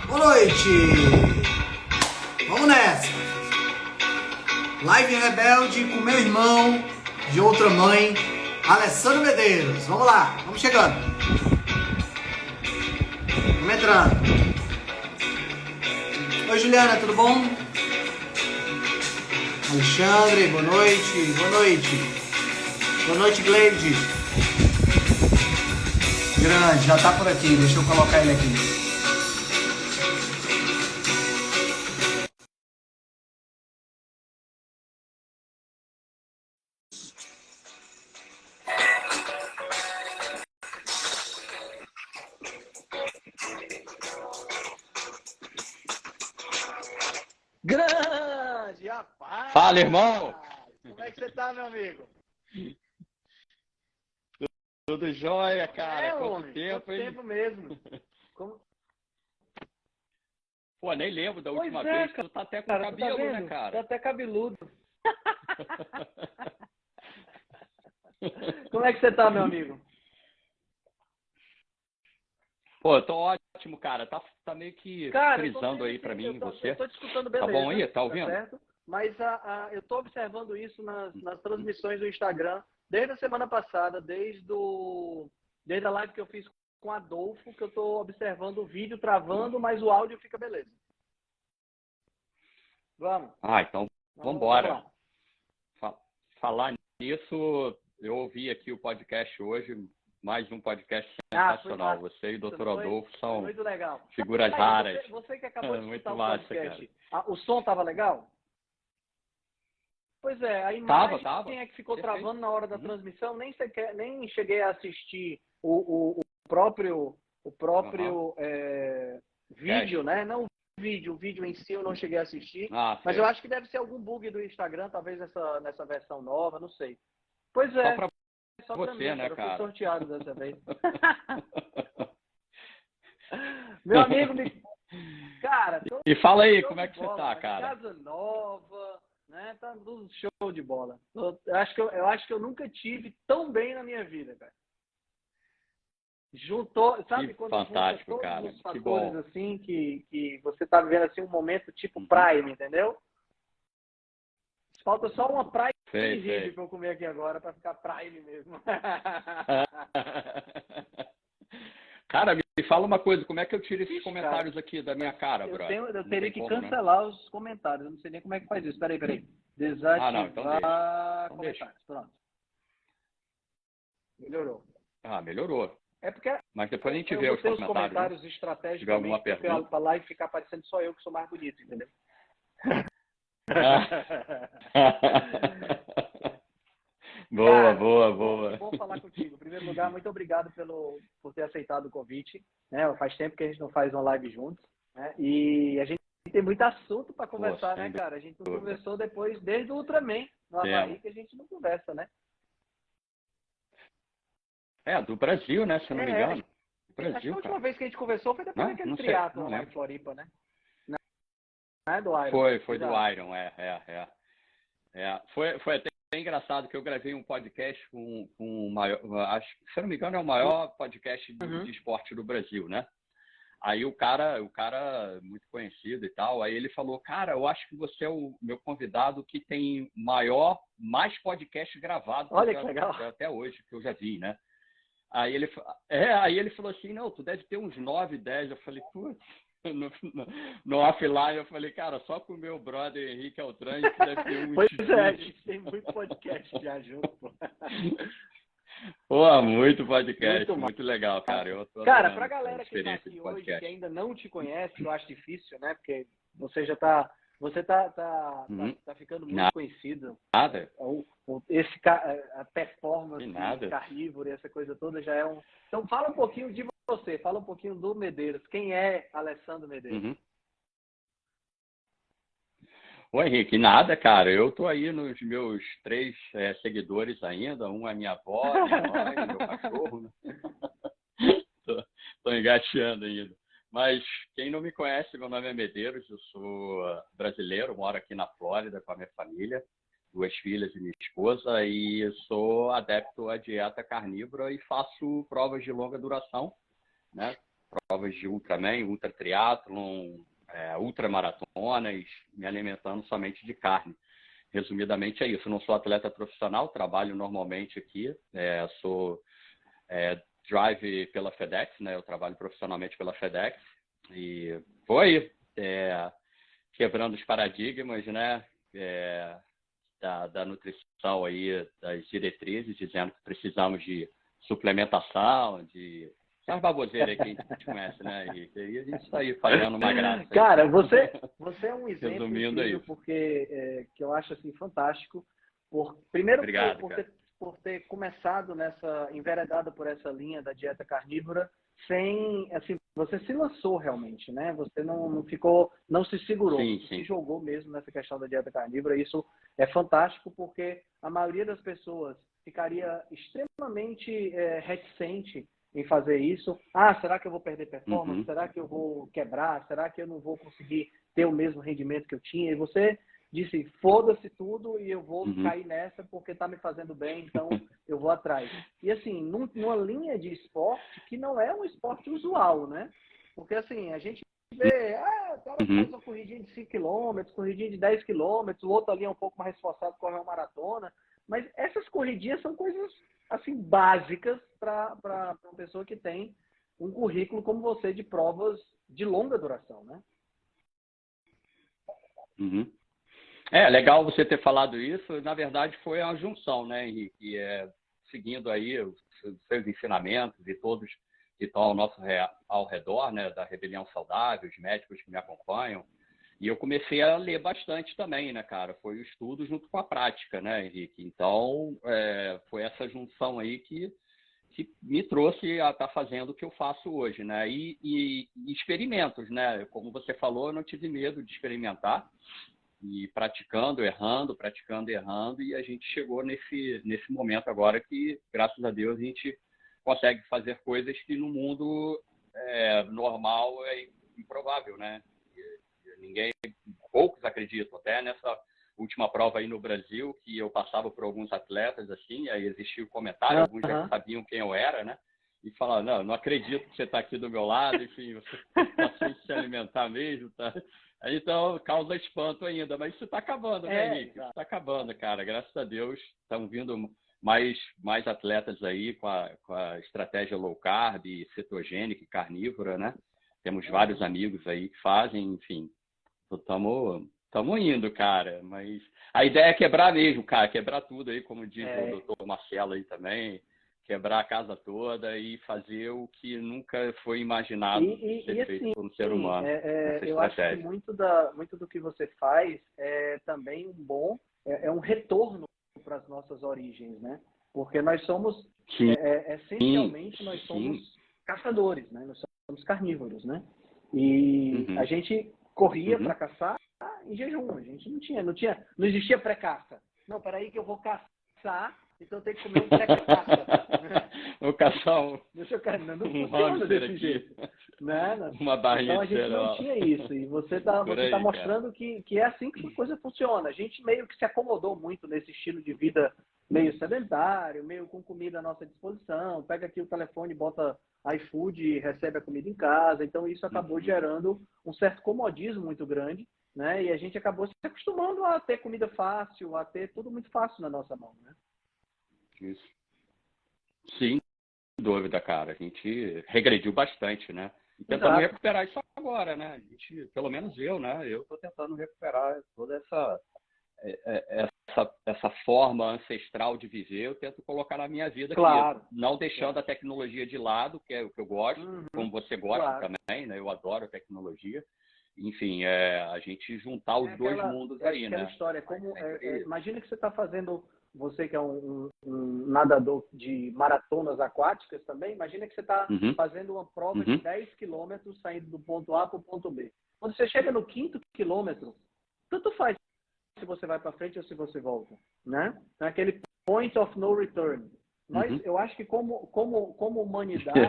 Boa noite! Vamos nessa! Live Rebelde com meu irmão de outra mãe, Alessandro Medeiros. Vamos lá, vamos chegando. Vamos entrando. Oi, Juliana, tudo bom? Alexandre, boa noite. Boa noite. Boa noite, Gleide. Grande, já tá por aqui. Deixa eu colocar ele aqui. Grande, rapaz! Fala, irmão! Como é que você tá, meu amigo? Tudo jóia, cara? Quanto homem, tempo, quanto hein? tempo mesmo. Como... Pô, nem lembro da Pois última é, vez. Tu tá até com cara, cabelo, tá né, vendo? Tá cara? até cabeludo. Como é que você tá, meu amigo? Pô, eu tô ótimo, cara. Tá meio que Cara, eu tô frisando vendo aí pra assim, mim, você. eu tô te escutando Tá beleza. bom aí? Tá ouvindo? Certo? Mas eu tô observando isso nas transmissões do Instagram desde a semana passada, desde a live que eu fiz com o Adolfo, que eu tô observando o vídeo travando, mas o áudio fica beleza. Vamos. Ah, então Vamos vambora. lá. Falar nisso, eu ouvi aqui o podcast hoje, mais um podcast sensacional. Você e o Dr. Adolfo são muito legal. figuras Aí, raras. Você que acabou de Muito escutar o massa, podcast, o som tava legal? Pois é, a Tava. imagem é que ficou Perfeito. travando na hora da transmissão, nem cheguei a assistir o próprio vídeo, né? Não o vídeo em si eu não cheguei a assistir, mas eu acho que deve ser algum bug do Instagram, talvez nessa versão nova, não sei. Pois é. Só pra você, né, cara? Eu fui sorteado dessa vez. Meu amigo, cara... E fala aí, como é que você tá, cara? Casa nova, né? Tá tudo show de bola. Eu acho que eu nunca tive tão bem na minha vida, cara. Juntou, sabe Que quando fantástico, junta todos cara. os Que fatores bom. assim que você tá vivendo assim um momento tipo Prime, entendeu? Falta só uma Prime Sei. pra eu comer aqui agora pra ficar Prime mesmo. Cara, me fala uma coisa, como é que eu tiro esses comentários aqui da minha cara, brother? Eu teria que como, cancelar os comentários. Eu não sei nem como é que faz isso. Peraí. Desativar não, então deixa. comentários. Pronto. Melhorou. Melhorou. É porque mas depois a gente eu vê os comentários estratégicos para lá e ficar parecendo só eu que sou mais bonito, entendeu? Boa, Cara, boa. Bom falar contigo. Em primeiro lugar, muito obrigado por ter aceitado o convite. Né? Faz tempo que a gente não faz uma live juntos. Né? E a gente tem muito assunto para conversar, né, cara? A gente não conversou depois, desde o Ultraman, no Havaí, que a gente não conversa, né? Do Brasil, né? Se eu não me engano. Brasil, acho que a última vez que a gente conversou foi depois daquele triatlon lá em Floripa, né? Não é do Iron. Foi do Iron, Foi até engraçado que eu gravei um podcast com o maior, acho, se eu não me engano, é o maior podcast de esporte do Brasil, né? Aí o cara muito conhecido e tal, aí ele falou, cara, eu acho que você é o meu convidado que tem mais podcast gravado Olha que legal. Até hoje, que eu já vi, né? Aí ele falou assim, não, tu deve ter uns 9, 10. Eu falei, putz, no offline eu falei, cara, só com o meu brother Henrique Altran, que deve ter uns... Pois é, a gente tem muito podcast já junto, pô. Pô, muito podcast, muito legal, cara. Cara, pra galera que tá aqui hoje, que ainda não te conhece, eu acho difícil, né? Porque você já tá... Você tá ficando muito conhecido. Nada. A performance carnívora, essa coisa toda já é um... Então fala um pouquinho de você, fala um pouquinho do Medeiros. Quem é Alessandro Medeiros? Ô, Henrique, nada, cara. Eu tô aí nos meus 3 seguidores ainda. Um é minha avó, minha mãe, meu cachorro. Né? tô engateando ainda. Mas quem não me conhece, meu nome é Medeiros, eu sou brasileiro, moro aqui na Flórida com a minha família, 2 filhas e minha esposa, e sou adepto à dieta carnívora e faço provas de longa duração, né? provas de Ultraman, Ultra Triathlon, ultramaratonas, me alimentando somente de carne. Resumidamente é isso. Eu não sou atleta profissional, trabalho normalmente aqui, sou drive pela FedEx, né? Eu trabalho profissionalmente pela FedEx e foi quebrando os paradigmas, né? Da nutrição aí, das diretrizes, dizendo que precisamos de suplementação, de essas baboseiras aí que a gente conhece, né, Henrique? E a gente está aí fazendo uma graça. Cara, você é um exemplo Resumindo incrível, aí. porque que eu acho assim fantástico. Primeiro, Obrigado, por ter começado enveredado por essa linha da dieta carnívora, sem, assim, você se lançou realmente, né? Você não se segurou, sim, você sim. se jogou mesmo nessa questão da dieta carnívora. Isso é fantástico, porque a maioria das pessoas ficaria extremamente reticente em fazer isso. Será que eu vou perder performance? Uhum. Será que eu vou quebrar? Será que eu não vou conseguir ter o mesmo rendimento que eu tinha? E você disse, foda-se tudo e eu vou cair nessa porque tá me fazendo bem, então eu vou atrás. E assim, numa linha de esporte que não é um esporte usual, né? Porque assim, a gente vê, o cara faz uma corridinha de 5 km, corridinha de 10 km, o outro ali é um pouco mais esforçado, corre uma maratona, mas essas corridinhas são coisas assim básicas para uma pessoa que tem um currículo como você de provas de longa duração, né? Uhum. Legal você ter falado isso. Na verdade, foi uma junção, né, Henrique? Seguindo aí os seus ensinamentos e todos que estão ao redor, né, da Rebelião Saudável, os médicos que me acompanham. E eu comecei a ler bastante também, né, cara? Foi o estudo junto com a prática, né, Henrique? Então, foi essa junção aí que me trouxe a estar fazendo o que eu faço hoje, né? E experimentos, né? Como você falou, eu não tive medo de experimentar. E praticando, errando, e a gente chegou nesse momento agora que, graças a Deus, a gente consegue fazer coisas que no mundo normal é improvável, né? Poucos acreditam, até nessa última prova aí no Brasil, que eu passava por alguns atletas, assim, aí existia o comentário, alguns já sabiam quem eu era, né? E falavam, não acredito que você está aqui do meu lado, enfim, você está sem se alimentar mesmo, tá? Então, causa espanto ainda, mas isso está acabando, né, Henrique? Isso está acabando, cara. Graças a Deus, estão vindo mais atletas aí com a estratégia low carb, cetogênica e carnívora, né? Temos vários amigos aí que fazem, enfim. Estamos indo, cara. Mas a ideia é quebrar mesmo, cara. Quebrar tudo aí, como diz o doutor Marcelo aí também. Quebrar a casa toda e fazer o que nunca foi imaginado ser feito por um ser humano. Eu acho que muito do que você faz é também um retorno para as nossas origens, né? Porque nós somos, essencialmente, nós somos caçadores, né? Nós somos carnívoros, né? E a gente corria para caçar em jejum. A gente não existia pré-caça. Não, peraí que eu vou caçar, então eu tenho que comer um pré-caça. Vou caçar não funciona desse jeito. Né? Uma barrinha então a gente não tinha isso. E você tá mostrando que é assim que a coisa funciona. A gente meio que se acomodou muito nesse estilo de vida meio sedentário, meio com comida à nossa disposição. Pega aqui o telefone, bota iFood e recebe a comida em casa. Então isso acabou gerando um certo comodismo muito grande, né? E a gente acabou se acostumando a ter comida fácil, a ter tudo muito fácil na nossa mão, né? Isso. Sim, sem dúvida, cara. A gente regrediu bastante, né? E tentando recuperar isso agora, né? A gente, pelo menos eu, né? Eu estou tentando recuperar toda essa forma ancestral de viver. Eu tento colocar na minha vida aqui, não deixando a tecnologia de lado, que é o que eu gosto, como você gosta também, né? Eu adoro a tecnologia. Enfim, a gente juntar os dois mundos aí, né? História, imagina que você está fazendo, você que é um nadador de maratonas aquáticas também, imagina que você está fazendo uma prova de 10 quilômetros saindo do ponto A para o ponto B. Quando você chega no 5º quilômetro, tanto faz se você vai para frente ou se você volta, né? É aquele point of no return. Eu acho que como humanidade,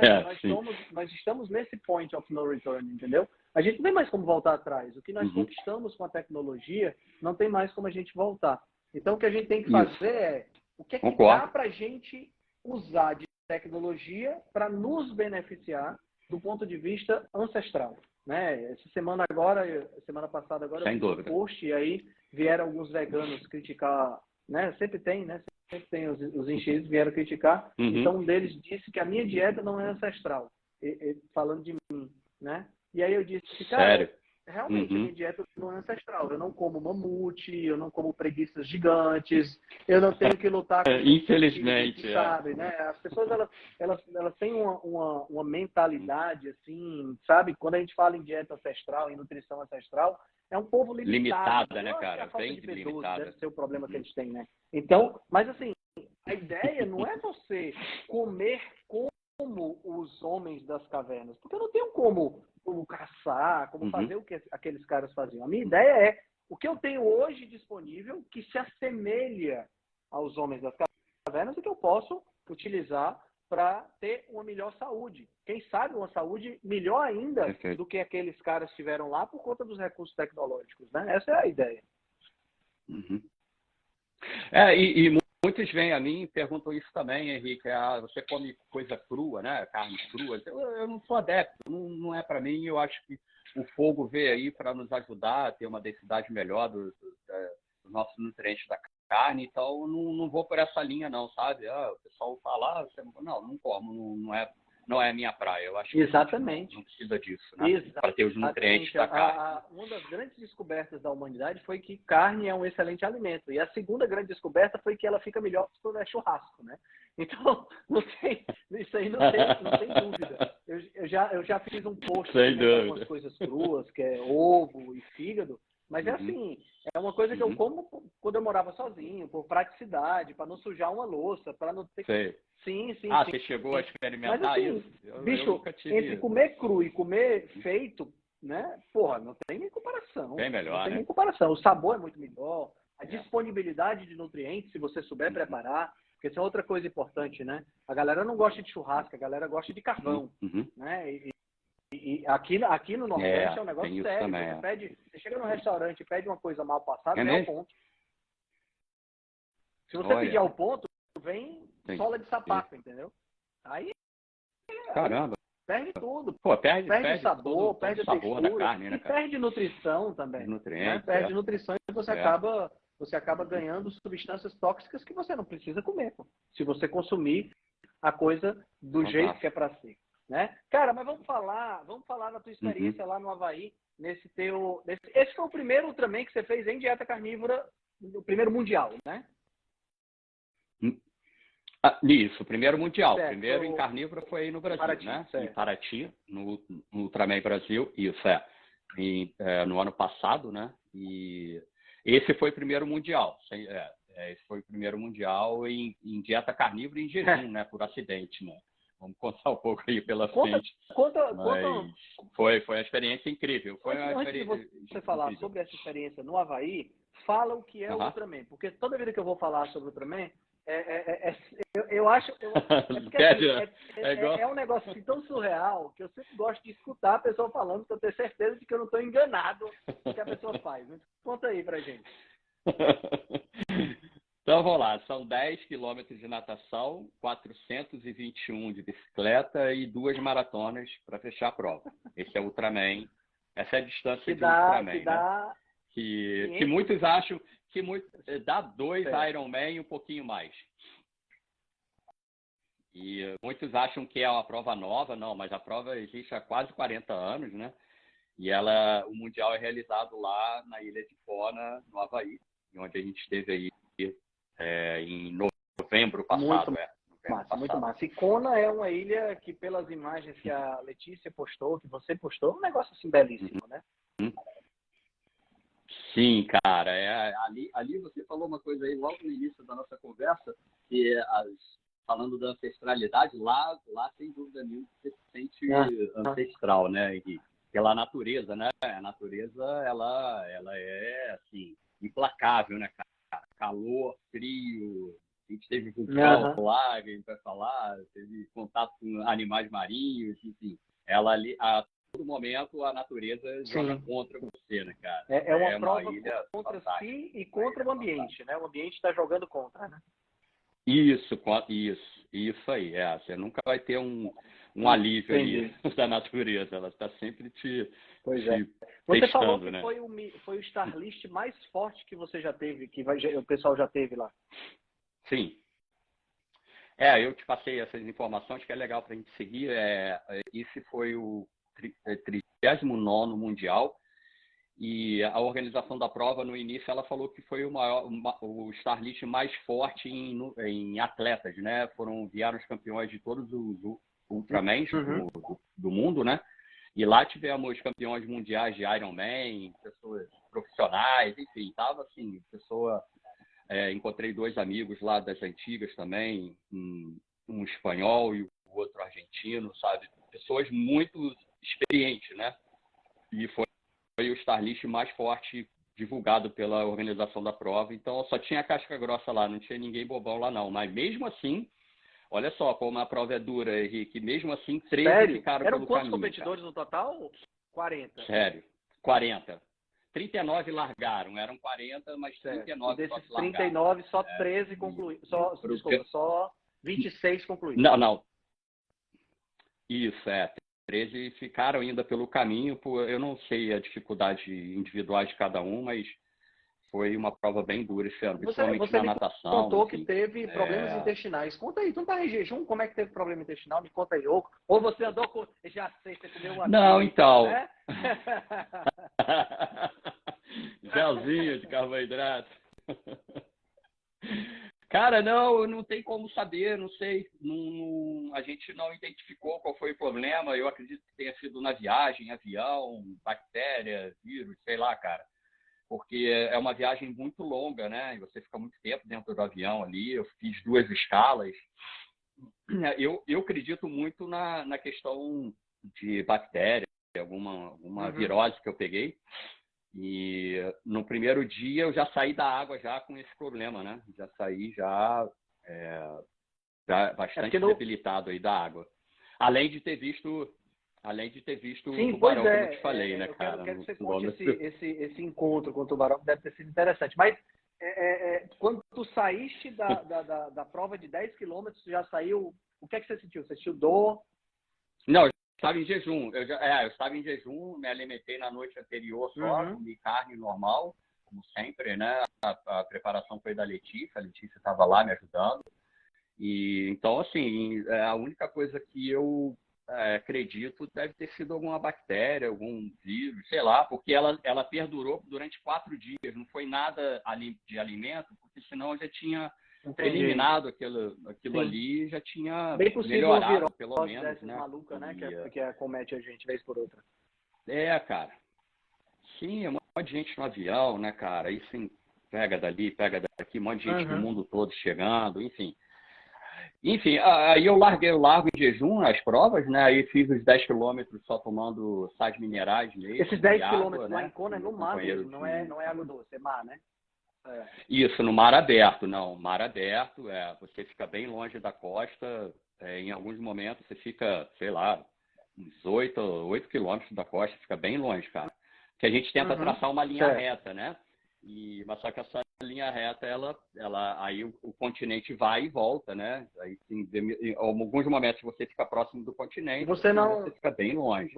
nós estamos nesse point of no return, entendeu? A gente não tem mais como voltar atrás. O que nós conquistamos com a tecnologia, não tem mais como a gente voltar. Então, o que a gente tem que fazer é o que dá para a gente usar de tecnologia para nos beneficiar do ponto de vista ancestral, né? Essa semana passada agora, Sem eu fiz um dúvida. post e aí vieram alguns veganos criticar, né? Sempre tem, né? Sempre tem os enchidos vieram criticar. Uhum. Então um deles disse que a minha dieta não é ancestral, falando de mim, né? E aí eu disse, cara, Sério? realmente a Uhum. minha dieta não é ancestral. Eu não como mamute, eu não como preguiças gigantes, eu não tenho que lutar com Infelizmente, sabe, né? As pessoas elas têm uma mentalidade assim, sabe? Quando a gente fala em dieta ancestral, em nutrição ancestral, é um povo limitado. Limitada, né, Eu acho que cara? a falta Bem de B12 limitada. deve ser o problema que eles têm, né? Então, mas assim, a ideia não é você comer como os homens das cavernas, porque eu não tenho como caçar, como fazer o que aqueles caras faziam. A minha ideia é o que eu tenho hoje disponível que se assemelha aos homens das cavernas e que eu posso utilizar para ter uma melhor saúde. Quem sabe uma saúde melhor ainda Perfeito. do que aqueles caras tiveram lá por conta dos recursos tecnológicos, né? Essa é a ideia. Uhum. E muitos vêm a mim e perguntam isso também, Henrique. Você come coisa crua, né? Carne crua. Eu não sou adepto, não é para mim. Eu acho que o fogo veio aí para nos ajudar a ter uma densidade melhor dos nossos nutrientes da carne. Então, não vou por essa linha, não, sabe? O pessoal fala, não como, não é a minha praia. Eu acho que Exatamente. não precisa disso, né? Para ter os nutrientes da carne. Uma das grandes descobertas da humanidade foi que carne é um excelente alimento. E a segunda grande descoberta foi que ela fica melhor se for churrasco, né? Então, isso aí não tem dúvida. Eu já fiz um post com algumas coisas cruas, que é ovo e fígado, mas é assim, é uma coisa que eu como quando eu morava sozinho, por praticidade, para não sujar uma louça, para não ter que... Sim. Você chegou a experimentar mas, assim, isso? Bicho, entre comer cru e comer feito, né? Porra, não tem nem comparação. Bem melhor, não tem né? nem comparação. O sabor é muito melhor, a disponibilidade de nutrientes, se você souber preparar, porque isso é outra coisa importante, né? A galera não gosta de churrasco, a galera gosta de carvão, né? E aqui no Nordeste é um negócio sério. Também, você chega no restaurante e pede uma coisa mal passada, vem ao ponto. Se você pedir ao ponto, vem sola de sapato, entendeu? Aí caramba. Perde tudo. Pô, perde sabor, perde a sabor textura, da carne, né, e cara? perde nutrição também. Nutrientes, né? Perde nutrição e você acaba ganhando substâncias tóxicas que você não precisa comer, pô, se você consumir a coisa do jeito que é para ser. Né? Cara, mas vamos falar na tua experiência lá no Havaí, esse foi o primeiro Ultraman que você fez em dieta carnívora, o primeiro mundial, né? Isso, o primeiro mundial. Certo. Primeiro em carnívora foi aí no Brasil, Paraty, né? certo. Em Paraty, no Ultraman Brasil, isso no ano passado, né? E esse foi o primeiro mundial. Esse foi o primeiro mundial em dieta carnívora e em jejum, né? Por acidente, né? Vamos contar um pouco aí pela frente. Foi uma experiência incrível. Antes de você falar incrível. sobre essa experiência no Havaí, fala o que é o Ultraman. Porque toda vida que eu vou falar sobre o Ultraman, eu acho... É um negócio assim, tão surreal que eu sempre gosto de escutar a pessoa falando para eu ter certeza de que eu não estou enganado no que a pessoa faz. Conta aí pra gente. Então, vamos lá. São 10 quilômetros de natação, 421 de bicicleta e 2 maratonas para fechar a prova. Esse é o Ultraman. Essa é a distância de Ultraman, né? Que muitos acham que dá 2 Ironman e um pouquinho mais. E muitos acham que é uma prova nova. Não, mas a prova existe há quase 40 anos, né? E o Mundial é realizado lá na Ilha de Kona, no Havaí, onde a gente esteve aí em novembro passado. Muito massa. E Kona é uma ilha que, pelas imagens que a Letícia postou, que você postou, é um negócio assim belíssimo, né? Sim, cara. Ali você falou uma coisa aí logo no início da nossa conversa, que falando da ancestralidade, lá sem dúvida nenhuma você se sente ancestral, né, Henrique? Pela natureza, né? A natureza, ela é, assim, implacável, né, cara? Calor, frio, a gente teve vulcão lá, que a gente vai falar, teve contato com animais marinhos, enfim. Ela ali, a todo momento, a natureza joga contra você, né, cara? É uma prova ilha contra si e contra o ambiente, né? O ambiente está jogando contra, né? Isso aí. Você nunca vai ter um alívio ali Entendi. da natureza. Ela está sempre Pois é. te Você falou testando, que né? foi o Starlist mais forte que você já teve, o pessoal já teve lá. Sim. Eu te passei essas informações que é legal para a gente seguir. Esse foi o 39º Mundial e a organização da prova, no início, ela falou que foi o Starlist mais forte em atletas, né? Vieram os campeões de todos os Ultramans do mundo, né? E lá tivemos campeões mundiais de Ironman, pessoas profissionais, enfim, tava assim, encontrei 2 amigos lá das antigas também, um espanhol e o outro argentino, sabe? Pessoas muito experientes, né? E foi o Starlist mais forte divulgado pela organização da prova. Então, só tinha casca grossa lá, não tinha ninguém bobão lá não. Mas mesmo assim, olha só como a prova é dura, Henrique. Mesmo assim, 13 Sério? ficaram Eram pelo quantos caminho, competidores no total? 40. Sério, 40. 39 largaram, eram 40, mas Certo. 39 E só desses se largaram. 39, só 13 concluíram. Desculpa, só 26 concluíram. Não. Isso, 13 ficaram ainda pelo caminho. Eu não sei a dificuldade individual de cada um, mas foi uma prova bem dura esse ano, principalmente Você na me natação. contou Enfim. que teve problemas intestinais. Conta aí, tu não tá em jejum? Como é que teve problema intestinal? Me conta aí. Ou você andou com... Já sei, você comeu uma... Não, então... Né? Gelzinho de carboidrato. Cara, não tem como saber, não sei. A gente não identificou qual foi o problema. Eu acredito que tenha sido na viagem, avião, bactéria, vírus, sei lá, cara. Porque é uma viagem muito longa, né? E você fica muito tempo dentro do avião ali. Eu fiz 2 escalas. Eu acredito muito na questão de bactéria, alguma virose que eu peguei. E no primeiro dia eu já saí da água já com esse problema, né? Já saí já bastante debilitado aí da água. Além de ter visto Sim, o tubarão, pois como eu te falei, né, eu cara? quero que você conte esse encontro com o tubarão, que deve ter sido interessante. Mas quando tu saíste da prova de 10 quilômetros, já saiu... O que é que você sentiu? Você sentiu dor? Não, eu estava em jejum. Eu estava em jejum, me alimentei na noite anterior só, comi carne normal, como sempre, né? A preparação foi da Letícia, a Letícia estava lá me ajudando. E então, assim, a única coisa que eu acredito deve ter sido alguma bactéria, algum vírus, sei lá, porque ela perdurou durante 4 dias, não foi nada de alimento, porque senão eu já tinha eliminado aquilo ali, já tinha bem possível melhorado, pelo menos, né? Maluca, né? Que acomete a gente vez por outra. Cara. Sim, é um monte de gente no avião, né, cara? Aí sim, pega dali, pega daqui, um monte de gente do mundo todo chegando, enfim. Enfim, aí eu largo em jejum as provas, né? Aí fiz os 10 quilômetros só tomando sais minerais mesmo. Esses 10 água, quilômetros lá né? em Kona é no mar mesmo, não é água doce, é mar, né? Isso, no mar aberto, não. Mar aberto, você fica bem longe da costa. Em alguns momentos você fica, sei lá, uns 8 quilômetros da costa, fica bem longe, cara. Porque a gente tenta traçar uma linha reta, né? Mas só que essa linha reta, aí o continente vai e volta, né? Aí, em alguns momentos você fica próximo do continente, você fica bem longe.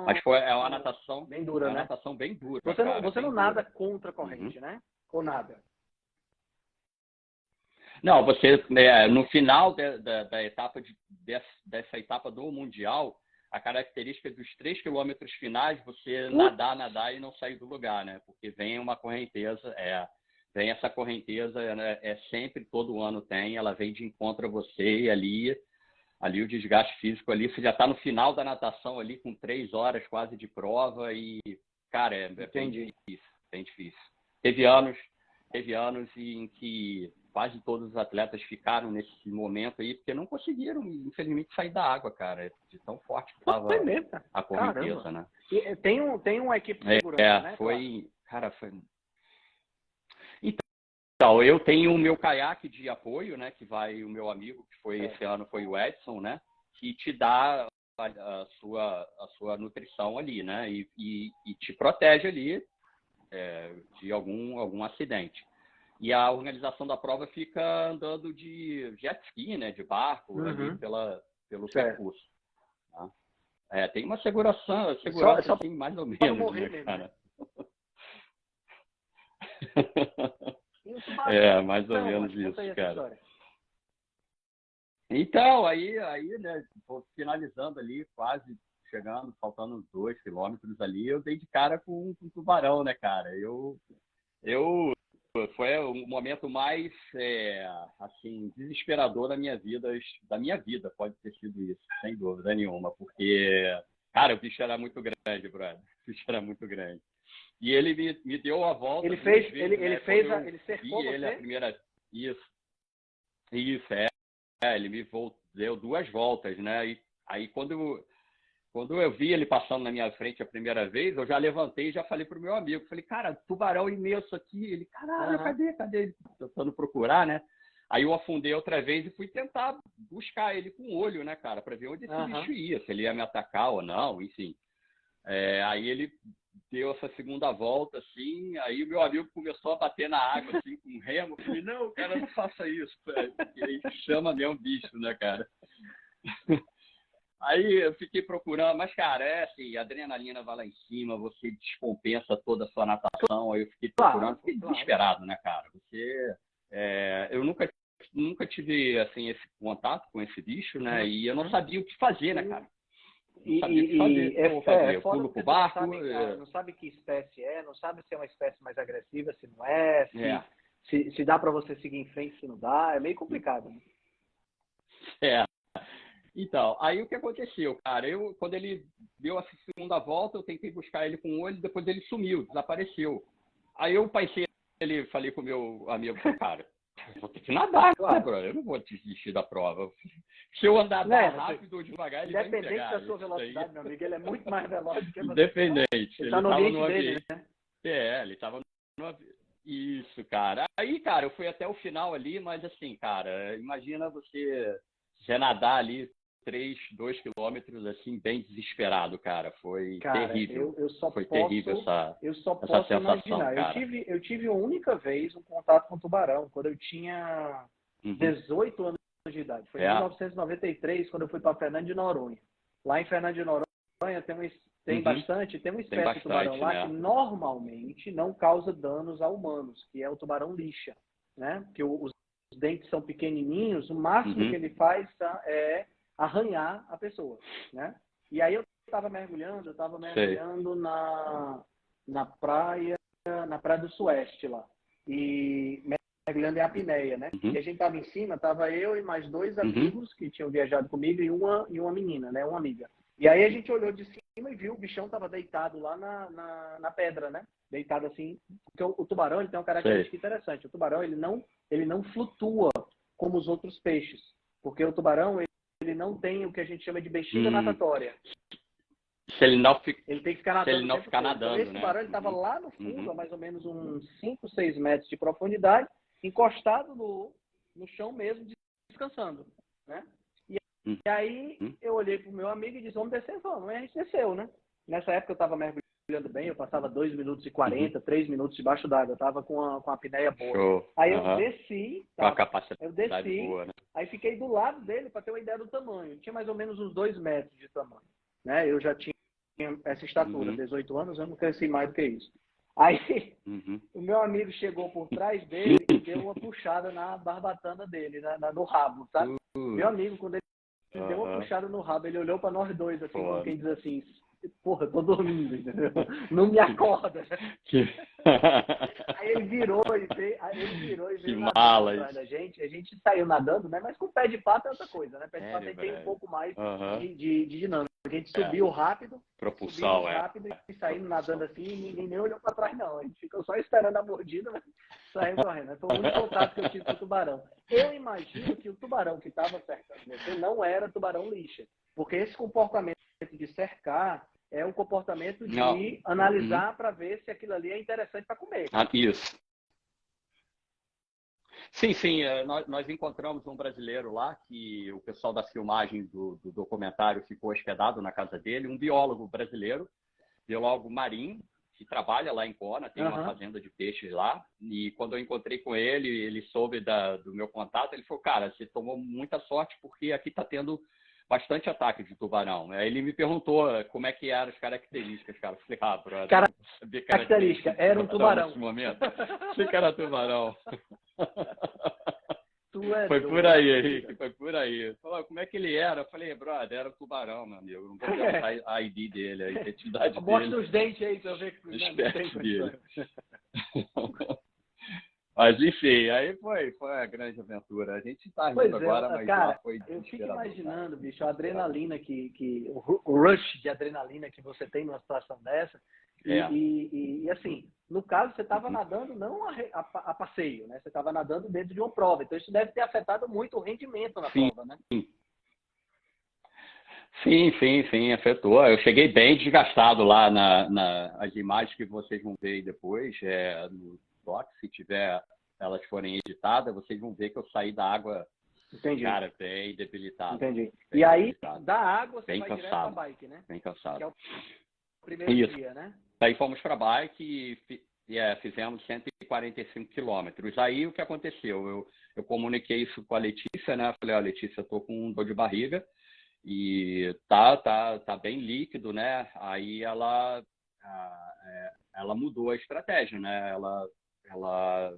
Mas é uma natação bem dura, né? natação bem dura. Você não nada contra a corrente, né? Ou nada? Não, você no final da etapa dessa etapa do Mundial, a característica dos 3 quilômetros finais, você nadar e não sair do lugar, né? Porque vem uma correnteza, vem essa correnteza, né? Sempre, todo ano tem, ela vem de encontro a você e ali o desgaste físico ali, você já está no final da natação ali com 3 horas quase de prova e, cara, é bem difícil. Teve anos em que quase todos os atletas ficaram nesse momento aí, porque não conseguiram, infelizmente, sair da água, cara, de tão forte que estava a correnteza, Caramba. né? E tem uma equipe de segurança, né? Cara, foi... Então, eu tenho o meu caiaque de apoio, né, que vai o meu amigo, que foi esse ano, foi o Edson, né, que te dá a sua nutrição ali, né, e te protege ali de algum acidente. E a organização da prova fica andando de jet ski, né, de barco, ali pelo percurso. Tá? Tem uma segurança Só assim, mais ou para não menos, morrer né, mesmo, cara? E o tubarão, Mais ou menos Márcio, conta aí isso, essa cara. história. Então, aí, né, finalizando ali, quase chegando, faltando uns 2 quilômetros ali, eu dei de cara com um tubarão, né, cara? Foi o momento mais, assim, desesperador da minha vida, pode ter sido isso, sem dúvida nenhuma, porque, cara, o bicho era muito grande, brother. O bicho era muito grande. E ele me deu a volta. Ele fez, vezes, ele né? fez, Quando eu ele vi cercou ele a você? primeira. Isso, ele me deu 2 voltas, né? E aí quando eu vi ele passando na minha frente a primeira vez, eu já levantei e já falei pro meu amigo. Falei, cara, tubarão imenso aqui. Ele, caralho, cadê? Ele tentando procurar, né? Aí eu afundei outra vez e fui tentar buscar ele com o olho, né, cara? Para ver onde esse bicho ia, se ele ia me atacar ou não, enfim. Aí ele deu essa segunda volta, assim, aí o meu amigo começou a bater na água, assim, com remo. Eu falei, não, cara, não faça isso, porque aí chama mesmo bicho, né, cara? Aí eu fiquei procurando, mas, cara, assim, a adrenalina vai lá em cima, você descompensa toda a sua natação, aí eu fiquei procurando, fiquei desesperado, né, cara? Eu nunca tive, assim, esse contato com esse bicho, né, e eu não sabia o que fazer, né, cara? Não sabia o que fazer. Eu pulo pro barco. Não sabe que espécie não sabe se é uma espécie mais agressiva, se não é, se dá para você seguir em frente, se não dá. É meio complicado. Né? Então, aí o que aconteceu, cara? Quando ele deu a segunda volta, eu tentei buscar ele com o olho, depois ele sumiu, desapareceu. Aí eu falei com o meu amigo, cara, vou ter que nadar, né, brother? Eu não vou desistir da prova. Se eu andar rápido ou devagar, ele vai me pegar. Independente da sua velocidade, meu amigo, ele é muito mais veloz do que você. Independente. Ele tá no ambiente dele, né? Ele estava no Isso, cara. Aí, cara, eu fui até o final ali, mas assim, cara, imagina você nadar ali 2 quilômetros, assim, bem desesperado, cara. Foi terrível. Terrível essa sensação, imaginar. cara. Eu tive uma única vez um contato com tubarão, quando eu tinha 18 anos de idade. Foi em 1993, quando eu fui para Fernando de Noronha. Lá em Fernando de Noronha tem uma espécie de tubarão lá, né, que normalmente não causa danos a humanos, que é o tubarão lixa, né? Que os dentes são pequenininhos, o máximo que ele faz é arranhar a pessoa, né? E aí eu estava mergulhando na praia do Sueste lá, e mergulhando em apneia, né? E a gente estava em cima, estava eu e mais 2 amigos que tinham viajado comigo e uma menina, né? Uma amiga. E aí a gente olhou de cima e viu o bichão estava deitado lá na pedra, né? Deitado assim, porque o tubarão ele tem uma característica interessante. O tubarão ele não flutua como os outros peixes, porque o tubarão ele não tem o que a gente chama de bexiga natatória. Ele tem que ficar nadando. Se ele não ficar nadando, então, esse tubarão ele estava lá no fundo, a mais ou menos uns 5, 6 metros de profundidade, encostado no chão mesmo, descansando, né? E aí eu olhei pro meu amigo e disse, vamos descer, vamos. E a gente desceu, né? Nessa época eu estava mergulhando bem, eu passava 2 minutos e 40, 3 minutos debaixo d'água, eu estava com a apneia boa. Show. Aí eu desci, com a capacidade boa, né? Aí fiquei do lado dele para ter uma ideia do tamanho. Tinha mais ou menos uns 2 metros de tamanho, né? Eu já tinha essa estatura, 18 anos, eu não cresci mais do que isso. Aí o meu amigo chegou por trás dele e deu uma puxada na barbatana dele, no rabo, sabe? Meu amigo, quando ele deu uma puxada no rabo, ele olhou para nós dois, assim, como quem diz assim, porra, eu tô dormindo, entendeu? Não me acorda. Aí ele virou e veio nadando atrás da gente. A gente saiu nadando, né? Mas com o pé de pato é outra coisa, né? Pé de pato tem um pouco mais de dinâmica. A gente subiu rápido, rápido e saímos nadando assim, e ninguém nem olhou para trás, não. A gente ficou só esperando a mordida, mas saiu correndo. Foi o único contato que eu tive com o tubarão. Eu imagino que o tubarão que estava cercando você não era tubarão lixa, porque esse comportamento de cercar é um comportamento de analisar para ver se aquilo ali é interessante para comer. Isso. Sim. Nós encontramos um brasileiro lá, que o pessoal da filmagem do documentário ficou hospedado na casa dele, um biólogo brasileiro, biólogo marinho, que trabalha lá em Kona, tem uma fazenda de peixes lá. E quando eu encontrei com ele, ele soube do meu contato, ele falou, cara, você tomou muita sorte porque aqui está tendo bastante ataque de tubarão. Aí ele me perguntou como é que eram as características, cara. Eu falei, brother, sabia Característica, era um tubarão. Nesse momento. Sei que era tubarão. Foi Doido. por aí, Henrique, foi por aí. Falou, como é que ele era? Eu falei, brother, era um tubarão, meu amigo. Não vou perguntar a ID dele, a identidade dele. Mostra os dentes aí pra eu ver que Os pés dele. Mas, enfim, aí foi a grande aventura. A gente tá rindo agora, mas cara, já foi eu fico desesperador, imaginando, cara. bicho, a adrenalina o rush de adrenalina que você tem numa situação dessa. E assim, no caso, você estava nadando não a passeio, né? Você estava nadando dentro de uma prova. Então, isso deve ter afetado muito o rendimento na prova, né? Sim, afetou. Eu cheguei bem desgastado lá as imagens que vocês vão ver aí depois, no doc, se tiver, elas forem editadas, vocês vão ver que eu saí da água, Entendi. Cara, bem debilitado. Entendi. Bem e aí, debilitado. da água, você Bem vai cansado. direto pra bike, né? Bem cansado. Que é o primeiro Isso. dia, né? Aí fomos para bike e fizemos 145 quilômetros. Aí o que aconteceu? Eu comuniquei isso com a Letícia, né? Falei, Letícia, eu tô com dor de barriga e tá bem líquido, né? Aí ela mudou a estratégia, né? Ela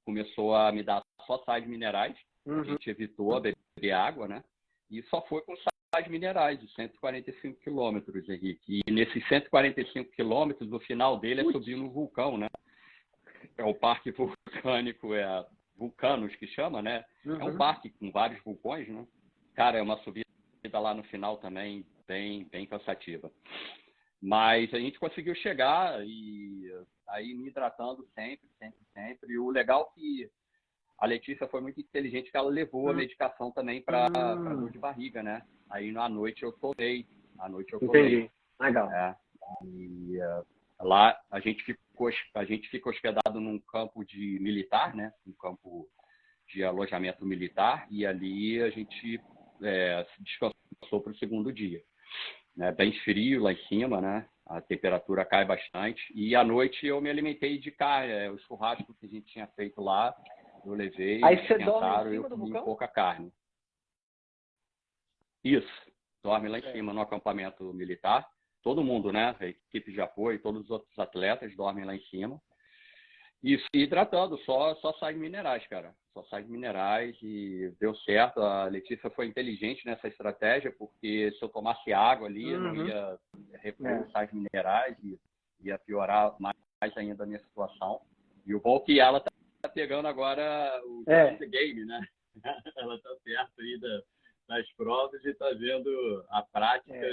começou a me dar só sais minerais. A gente evitou a beber água, né? E só foi com sais minerais, de 145 quilômetros, Henrique. E nesses 145 quilômetros, o final dele é subir no vulcão, né? É o parque vulcânico, Vulcanos que chama, né? É um parque com vários vulcões, né? Cara, é uma subida lá no final também bem cansativa. Mas a gente conseguiu chegar e aí me hidratando sempre. E o legal é que a Letícia foi muito inteligente, que ela levou a medicação também para dor de barriga, né? Aí à noite eu tomei. Entendi. Legal. E lá a gente fica hospedado num campo de militar, né? Um campo de alojamento militar. E ali a gente descansou para o segundo dia. Né? Bem frio lá em cima, né? A temperatura cai bastante. E à noite eu me alimentei de carne. O churrasco que a gente tinha feito lá, eu levei. Aí você dorme tentaram, em cima eu do comi vulcão? pouca carne. Isso. Dorme lá em cima no acampamento militar. Todo mundo, né? A equipe de apoio, todos os outros atletas dormem lá em cima. E se hidratando, só sais minerais, cara. Só sais minerais e deu certo. A Letícia foi inteligente nessa estratégia, porque se eu tomasse água ali, eu não ia repor os sais minerais e ia piorar mais ainda a minha situação. E o bom é que ela tá pegando agora o game, né? Ela tá perto aí das provas e tá vendo a prática.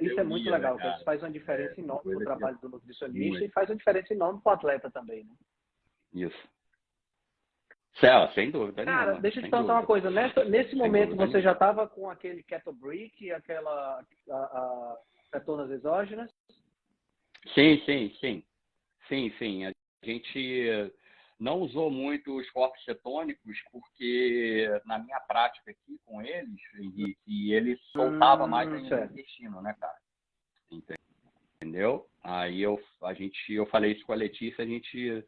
Isso é muito legal, né, porque isso faz uma diferença enorme no trabalho do nutricionista muito. e faz uma diferença enorme para o atleta também, né? Isso. Céu, sem dúvida. Cara, nenhuma, deixa eu te sem perguntar uma dúvida. coisa. Nesse momento dúvida você já estava com aquele keto brick e aquela cetonas exógenas? Sim. A gente não usou muito os corpos cetônicos porque na minha prática aqui com eles, Henrique, ele soltava mais ainda no intestino, né, cara? Entendeu? Aí eu falei isso com a Letícia, a gente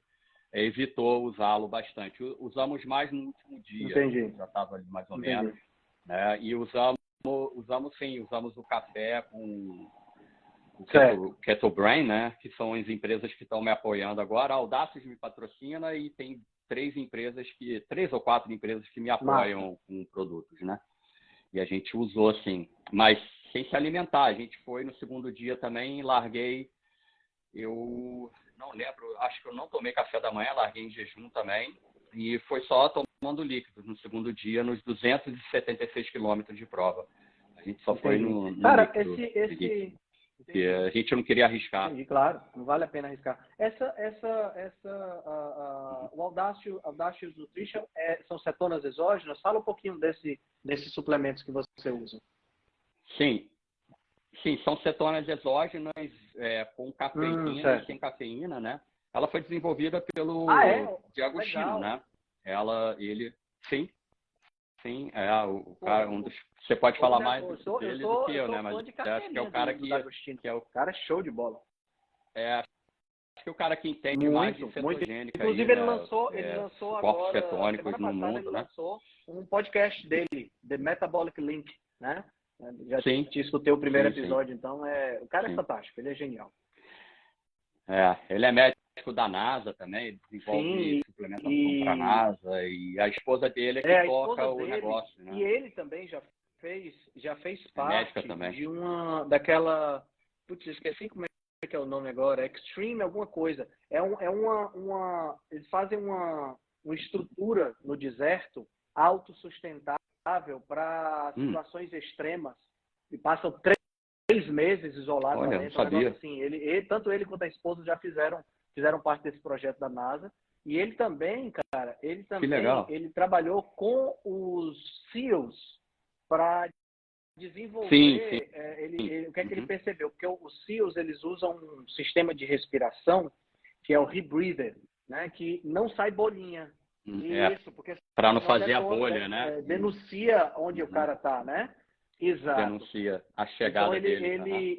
evitou usá-lo bastante. Usamos mais no último dia. Entendi. Já estava ali mais ou menos. Né? E usamos o café com o Keto Brain, né? Que são as empresas que estão me apoiando agora. A Audacious me patrocina e tem 3 ou 4 empresas que me apoiam com produtos, né? E a gente usou, assim, mas sem se alimentar. A gente foi no segundo dia também, larguei. Eu não lembro, acho que eu não tomei café da manhã, larguei em jejum também. E foi só tomando líquidos no segundo dia, nos 276 quilômetros de prova. A gente só foi no Cara, líquido. Porque a gente não queria arriscar. Entendi, claro, não vale a pena arriscar. O Audacious Nutrition são cetonas exógenas? Fala um pouquinho desses suplementos que você usa. Sim, são cetonas exógenas com cafeína e sem cafeína, né? Ela foi desenvolvida pelo D'Agostino, né? Sim, o cara, você pode falar mais dele do que eu, né? Mas acho que é o cara que é o cara show de bola. Acho que é o cara que entende mais de cetogênica. Inclusive, ele lançou corpos agora, cetônicos no mundo, ele né? lançou um podcast dele, The Metabolic Link, né? Né? Já Sim. te escutei o primeiro Sim, sim. episódio, então o cara é Sim. fantástico, ele é genial. Ele é médico da NASA também, ele desenvolve Sim, suplementação para a NASA, e a esposa dele é que a toca esposa o dele, negócio, né? e ele também já fez É médica parte também. de daquela, putz, esqueci como é que é o nome agora, Extreme alguma coisa. Eles fazem uma estrutura no deserto autossustentável para situações extremas e passam 3 meses isolados lá Olha, não dentro. Um sabia. negócio assim, tanto ele quanto a esposa já fizeram parte desse projeto da NASA. E ele também, cara, Que legal. ele trabalhou com os SEALs para desenvolver Sim. o que é que ele percebeu? Porque os SEALs, eles usam um sistema de respiração que é o rebreather, né? Que não sai bolinha. Isso, porque para não fazer a bolha, né? Denuncia onde o cara tá, né? Exato. Denuncia a chegada então, dele.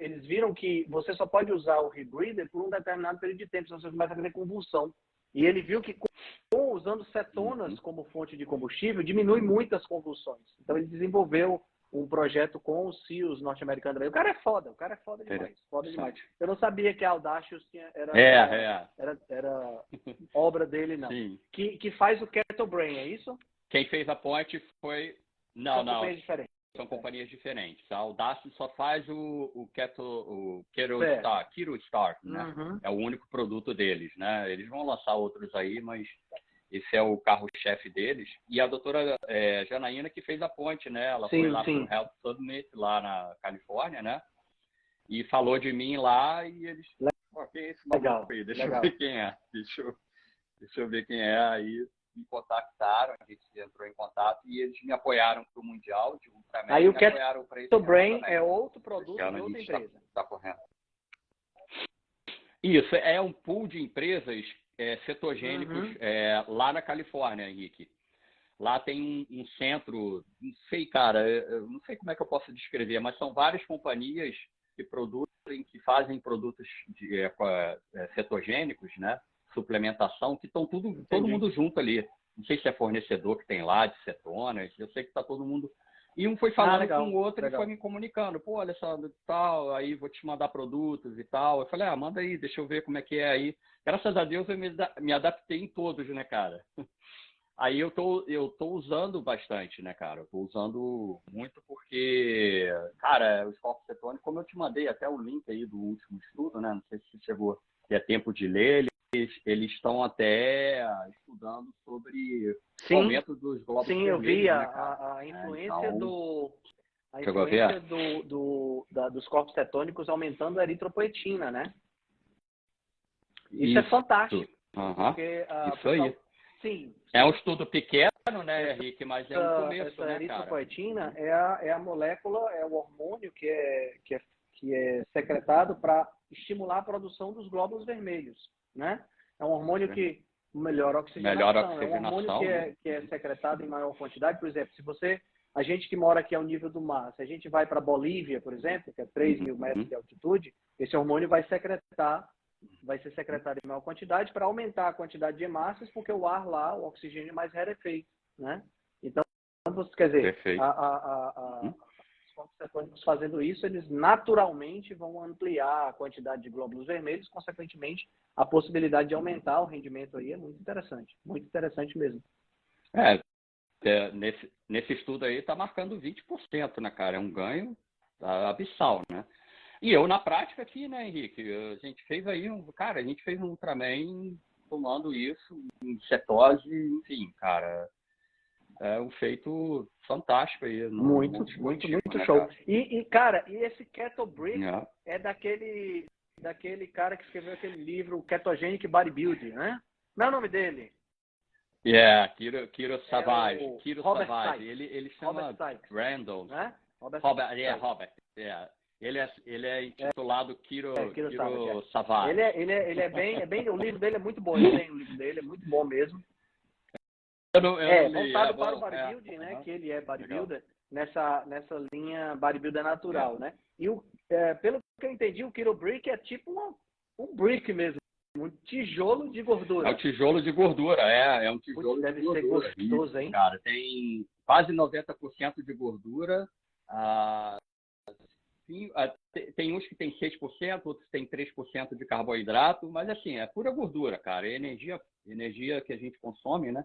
eles viram que você só pode usar o rebreather por um determinado período de tempo, senão você começa a fazer convulsão. E ele viu que usando cetonas como fonte de combustível, diminui muitas convulsões. Então ele desenvolveu um projeto com os SEALs norte-americanos. O cara é foda demais, foda demais. Eu não sabia que a Audacious era obra dele, não. Sim. Que faz o Keto Brain, é isso? Quem fez a ponte foi... Não. São companhias diferentes. A Audacious só faz o Keto Star, né? Uhum. É o único produto deles, né? Eles vão lançar outros aí, mas esse é o carro-chefe deles. E a doutora Janaína que fez a ponte, né? Ela foi lá pro Health Summit, lá na Califórnia, né? E falou de mim lá e eles... quem é esse maluco aí? Deixa eu ver quem é. Deixa eu ver quem é. Aí me contactaram, a gente entrou em contato e eles me apoiaram para o Mundial de Ultraman. Aí o Keto Brain é outro produto de outra empresa. Tá correndo. Isso, é um pool de empresas cetogênicos lá na Califórnia, Henrique. Lá tem um centro, não sei, cara, eu não sei como é que eu posso descrever, mas são várias companhias que fazem produtos cetogênicos, né? Suplementação, que estão todo mundo junto ali. Não sei se é fornecedor que tem lá de cetonas, eu sei que está todo mundo... E um foi falando com o outro e foi me comunicando. Pô, olha só, tal, aí vou te mandar produtos e tal. Eu falei, manda aí, deixa eu ver como é que é aí. Graças a Deus eu me adaptei em todos, né, cara? Aí eu tô usando bastante, né, cara? Eu tô usando muito porque, cara, os corpos cetônicos, como eu te mandei até o link aí do último estudo, né? Não sei se chegou a ter tempo de ler, eles estão até estudando sobre o aumento dos glóbulos vermelhos. Sim, eu vi né, a influência dos corpos cetônicos aumentando a eritropoetina, né? Isso é fantástico. Porque, isso aí. Sim. É um estudo pequeno, né, Henrique? Mas é um começo, essa né, eritropoetina é a molécula, é o hormônio que é secretado para estimular a produção dos glóbulos vermelhos, né? É um hormônio que melhora a oxigenação. É um hormônio que é secretado em maior quantidade. Por exemplo, a gente que mora aqui ao nível do mar, se a gente vai para Bolívia, por exemplo, que é 3.000 metros de altitude, esse hormônio vai ser secretado em maior quantidade para aumentar a quantidade de hemácias, porque o ar lá, o oxigênio é mais rarefeito, né? Então, quer dizer, os corpos cetônicos fazendo isso, eles naturalmente vão ampliar a quantidade de glóbulos vermelhos, consequentemente, a possibilidade de aumentar o rendimento aí é muito interessante mesmo. Nesse estudo aí está marcando 20%, né, cara? É um ganho abissal, né? E eu, na prática aqui, né, Henrique, a gente fez um Ultraman tomando isso, em cetose, enfim, cara, é um feito fantástico aí. Muito né, show. Cara? E esse Keto Brick é daquele cara que escreveu aquele livro Ketogenic Bodybuilding, né? Não é o nome dele? Kiro Savage. Robert Savage. Sykes. Ele chama Randall. Né? Robert. Ele é intitulado Kiro Savage. Ele é bem, o livro dele é muito bom. Eu tenho o livro dele, é muito bom mesmo. Voltado para o bodybuilding, né? Que ele é bodybuilder nessa linha bodybuilder natural, né? E pelo que eu entendi, o Keto Brick é tipo um brick mesmo. Um tijolo de gordura. É um tijolo de gordura, é um tijolo deve de gordura. Ser gostoso, hein? Cara, tem quase 90% de gordura Sim, tem uns que tem 6%, outros tem 3% de carboidrato, mas assim, é pura gordura, cara. É energia que a gente consome, né?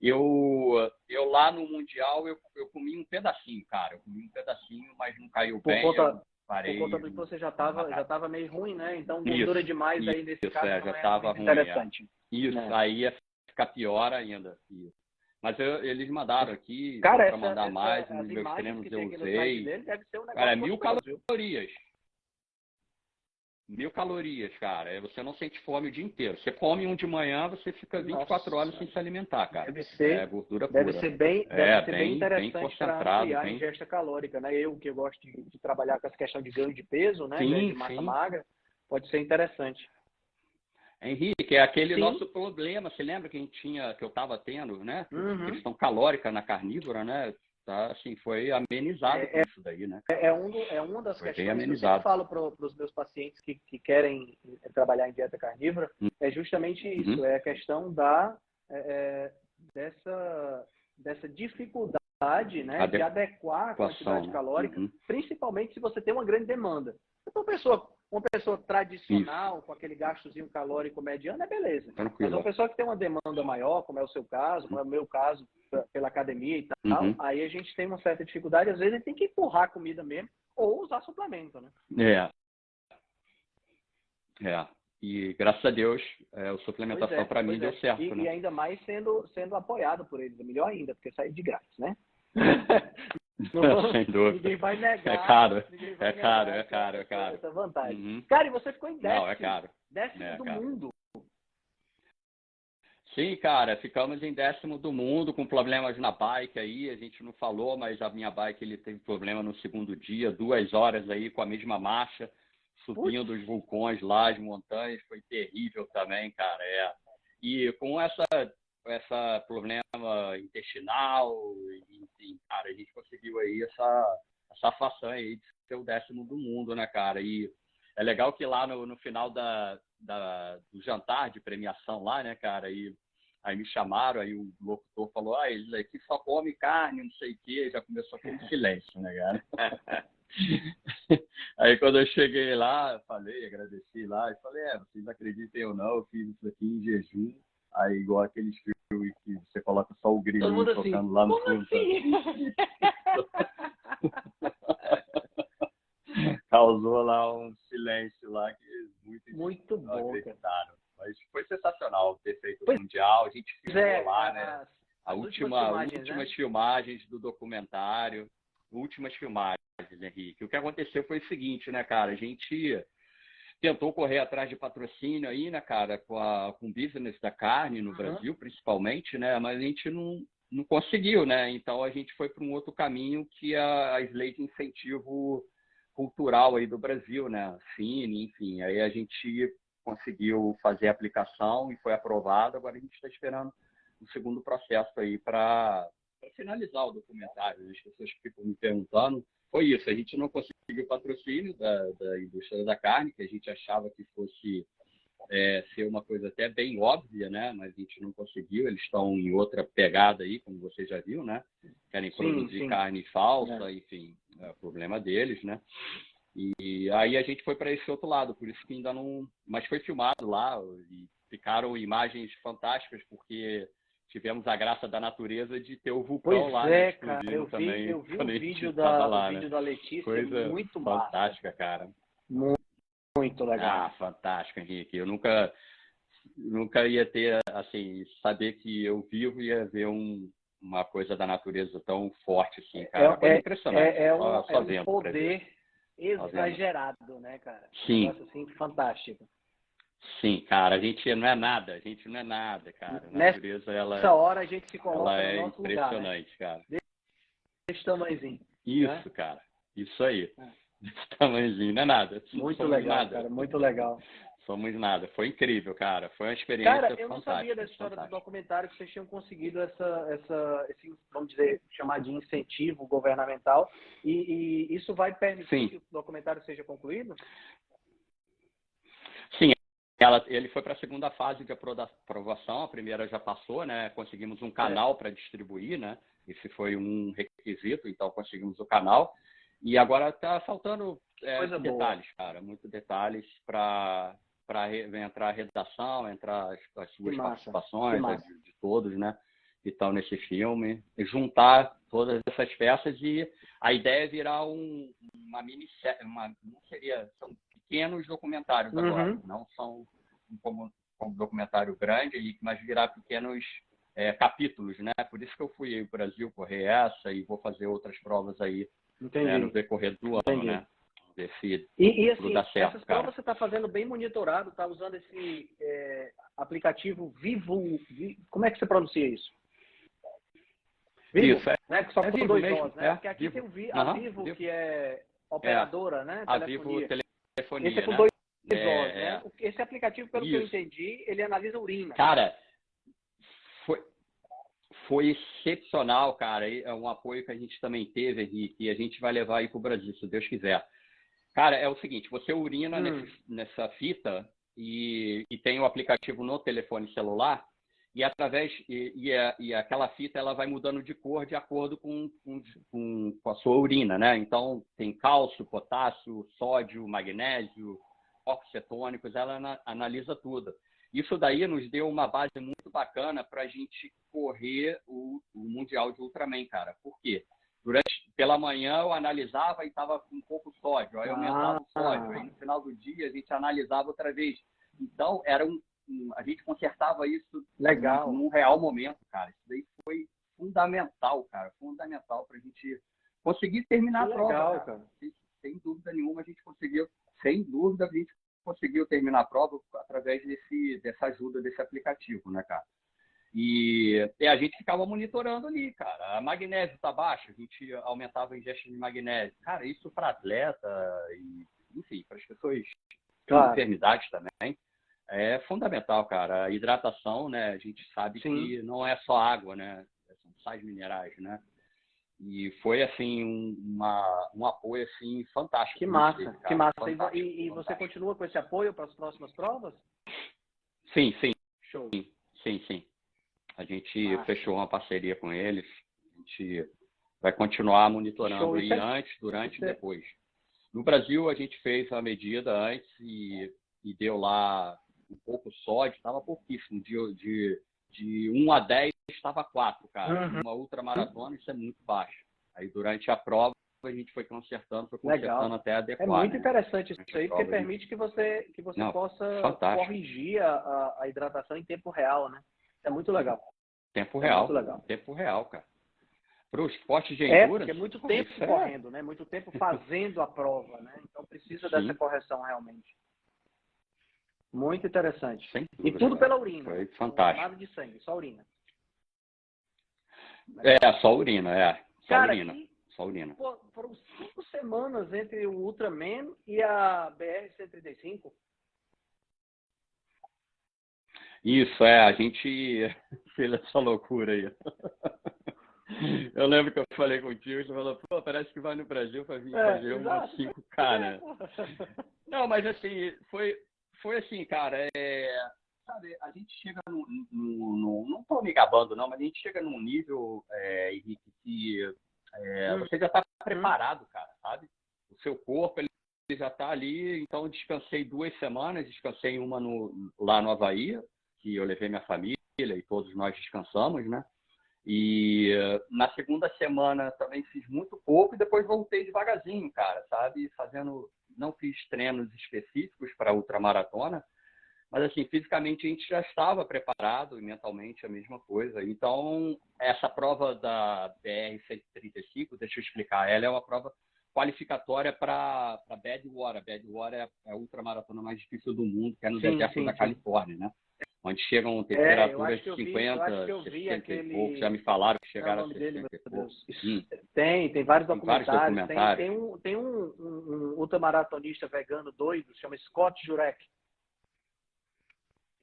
Eu lá no Mundial, eu comi um pedacinho, cara. Eu comi um pedacinho, mas não caiu bem. Eu parei. Por conta do que você já tava meio ruim, né? Então, Isso, gordura demais aí nesse caso já não estava muito ruim. interessante. Isso, aí ia ficar pior ainda. Isso. Mas eles mandaram aqui, cara, para mandar mais, nos meus treinos eu usei. Deve ser um negócio Cara, 1000 gostoso, calorias. 1000 calorias, cara. Você não sente fome o dia inteiro. Você come um de manhã, você fica 24 horas sem se alimentar, cara. Deve ser, gordura pura. Deve ser bem interessante para ampliar a bem... ingesta calórica, né? Eu que gosto de trabalhar com essa questão de ganho de peso, né? Sim, ganho de massa magra, pode ser interessante. Henrique, é aquele nosso problema. Você lembra que eu estava tendo, né? Questão calórica na carnívora, né? Tá, assim, foi amenizado com isso daí, né? É uma das foi questões que eu sempre falo para os meus pacientes que querem trabalhar em dieta carnívora, é justamente isso, é a questão dessa dificuldade, né, de adequar a quantidade calórica, principalmente se você tem uma grande demanda. Então, uma pessoa tradicional, com aquele gastozinho calórico mediano, é beleza. Tranquilo. Mas uma pessoa que tem uma demanda maior, como é o seu caso, como é o meu caso, pela academia e tal, aí a gente tem uma certa dificuldade, às vezes a gente tem que empurrar a comida mesmo, ou usar suplemento, né? E graças a Deus, a suplementação para mim deu certo, né? E ainda mais sendo apoiado por eles, é melhor ainda, porque sai de grátis, né? Sem dúvida. Ninguém vai negar. É caro. Essa vantagem. Cara, e você ficou em décimo. Não, é caro. Décimo do mundo. Sim, cara, ficamos em 10º do mundo com problemas na bike aí, a gente não falou, mas a minha bike ele teve problema no segundo dia, 2 horas aí com a mesma marcha, subindo os vulcões lá, as montanhas, foi terrível também, cara, E com essa problema intestinal, enfim, cara, a gente conseguiu aí essa façanha aí de ser o 10º do mundo, né, cara, e é legal que lá no final do jantar de premiação lá, né, cara, e aí me chamaram, aí o locutor falou, eles aqui só comem carne, não sei o quê, já começou aquele silêncio, né, cara? Aí quando eu cheguei lá, agradeci lá, e falei, vocês acreditem ou não, eu fiz isso aqui em jejum, aí igual aqueles filmes que você coloca só o grilinho tocando assim, lá no fundo. Assim? Causou lá um silêncio lá que muito bom, acreditaram. Mas foi sensacional ter feito o Mundial, a gente filmou lá, né? As últimas filmagens do documentário, últimas filmagens, Henrique. O que aconteceu foi o seguinte, né, cara? A gente tentou correr atrás de patrocínio aí, né, cara, com o business da carne no Brasil, principalmente, né? Mas a gente não conseguiu, né? Então a gente foi para um outro caminho que as leis de incentivo cultural aí do Brasil, né? Cine, enfim. Aí a gente conseguiu fazer a aplicação e foi aprovado. Agora a gente está esperando o segundo processo aí para finalizar o documentário. As pessoas ficam me perguntando. Foi isso, a gente não conseguiu patrocínio da indústria da carne, que a gente achava que fosse ser uma coisa até bem óbvia, né? Mas a gente não conseguiu. Eles estão em outra pegada aí, como você já viu, né? Querem produzir carne falsa, enfim, é o problema deles, né? E aí a gente foi para esse outro lado, por isso que ainda não... Mas foi filmado lá e ficaram imagens fantásticas, porque tivemos a graça da natureza de ter o vulcão lá. Né, cara, eu vi o vídeo da Letícia, coisa muito fantástica, massa. Cara. Muito legal. Fantástico, Henrique. Eu nunca ia ter, assim, saber que eu vivo e ia ver uma coisa da natureza tão forte assim, cara. Foi impressionante. Um poder exagerado, né, cara? Sim. Um negócio assim fantástico. Sim, cara, a gente não é nada, cara. A natureza, nessa hora a gente se coloca no nosso impressionante, lugar, né? Cara. Desse tamanhozinho. Isso, né? Cara. Isso aí. Desse tamanhozinho, não é nada. Muito legal, nada. Cara, muito legal. Somos nada. Foi incrível, cara. Foi uma experiência fantástica. Cara, eu não sabia dessa história do documentário, que vocês tinham conseguido esse, vamos dizer, chamar de incentivo governamental. E isso vai permitir que o documentário seja concluído? Sim. Ele foi para a segunda fase de aprovação. A primeira já passou, né? Conseguimos um canal para distribuir, né? Esse foi um requisito, então conseguimos o canal. E agora está faltando Coisa boa. detalhes, cara, muitos detalhes para entrar a redação, entrar as suas massa, participações, que massa. de todos, né, que estão nesse filme, e juntar todas essas peças e a ideia é virar uma minissérie, não seria, são pequenos documentários agora, não são como documentário grande, mas virar pequenos capítulos, né? Por isso que eu fui ao Brasil correr essa e vou fazer outras provas aí no decorrer do ano, né? Ver se E tudo assim, dá certo, essas cara. provas você está fazendo bem monitorado, está usando esse aplicativo Vivo, como é que você pronuncia isso? Vivo, Isso, né? Que só com Vivo dois mesmo, Os, né? Porque aqui Vivo. tem a Vivo, que é operadora, né? A Vivo Telefonia, Esse é com né? dois Os, né? Esse aplicativo, pelo que eu entendi, ele analisa a urina. Cara, foi excepcional, cara. É um apoio que a gente também teve, Henrique, e a gente vai levar aí para o Brasil, se Deus quiser. Cara, é o seguinte, você urina nessa fita e tem o aplicativo no telefone celular e através e aquela fita ela vai mudando de cor de acordo com a sua urina, né? Então tem cálcio, potássio, sódio, magnésio, óxidos cetônicos, ela analisa tudo. Isso daí nos deu uma base muito bacana para a gente correr o Mundial de Ultraman, cara. Por quê? Pela manhã eu analisava e estava com um pouco sódio, aí aumentava o sódio, aí no final do dia a gente analisava outra vez. Então, a gente consertava isso num real momento, cara. Isso daí foi fundamental, cara, fundamental para a gente conseguir terminar a prova, cara. Sem dúvida nenhuma a gente conseguiu, terminar a prova através dessa ajuda desse aplicativo, né, cara? E a gente ficava monitorando ali, cara. A magnésio tá baixa, a gente aumentava a ingestão de magnésio. Cara, isso para atleta e, enfim, para as pessoas com enfermidades também, é fundamental, cara. A hidratação, né, a gente sabe que não é só água, né? São sais minerais, né? E foi, assim, um apoio, assim, fantástico. Que massa, teve, que massa. Fantástico, e você continua com esse apoio para as próximas provas? Sim. Show. Sim. A gente fechou uma parceria com eles. A gente vai continuar monitorando aí antes, durante e depois. No Brasil, a gente fez a medida antes e deu lá um pouco sódio, estava pouquíssimo. De 1 a 10 estava 4, cara. Uma ultramaratona, isso é muito baixo. Aí, durante a prova, a gente foi consertando até adequar. É muito interessante isso aí, porque permite que você possa corrigir a hidratação em tempo real, né? É muito legal. Tempo real, cara. Para o esporte de endurance... porque é muito tempo correndo, né? Muito tempo fazendo a prova, né? Então precisa dessa correção realmente. Muito interessante. Dúvida, e tudo pela urina. Foi fantástico. Nada de sangue, só urina. Só urina, Só urina. Foram 5 semanas entre o Ultraman e a BR-135. Isso, a gente fez essa loucura aí. Eu lembro que eu falei contigo, você falou, pô, parece que vai no Brasil para vir fazer umas 5K, né? Não, mas assim, foi assim, cara, sabe, a gente chega não estou me gabando não, mas a gente chega num nível, Henrique, que você já está preparado, cara, sabe? O seu corpo, ele já está ali, então eu descansei 2 semanas, descansei uma lá no Havaí, que eu levei minha família e todos nós descansamos, né? E na segunda semana também fiz muito pouco e depois voltei devagarzinho, cara, sabe? Não fiz treinos específicos para ultramaratona, mas assim, fisicamente a gente já estava preparado e mentalmente a mesma coisa. Então, essa prova da BR-135, deixa eu explicar, ela é uma prova qualificatória para Badwater. Badwater é a ultramaratona mais difícil do mundo, que é no deserto da Califórnia, né? Onde chegam temperaturas de 50, 60 e pouco. Já me falaram que chegaram a 60 e pouco. Tem vários documentários. Tem um ultramaratonista vegano doido, se chama Scott Jurek.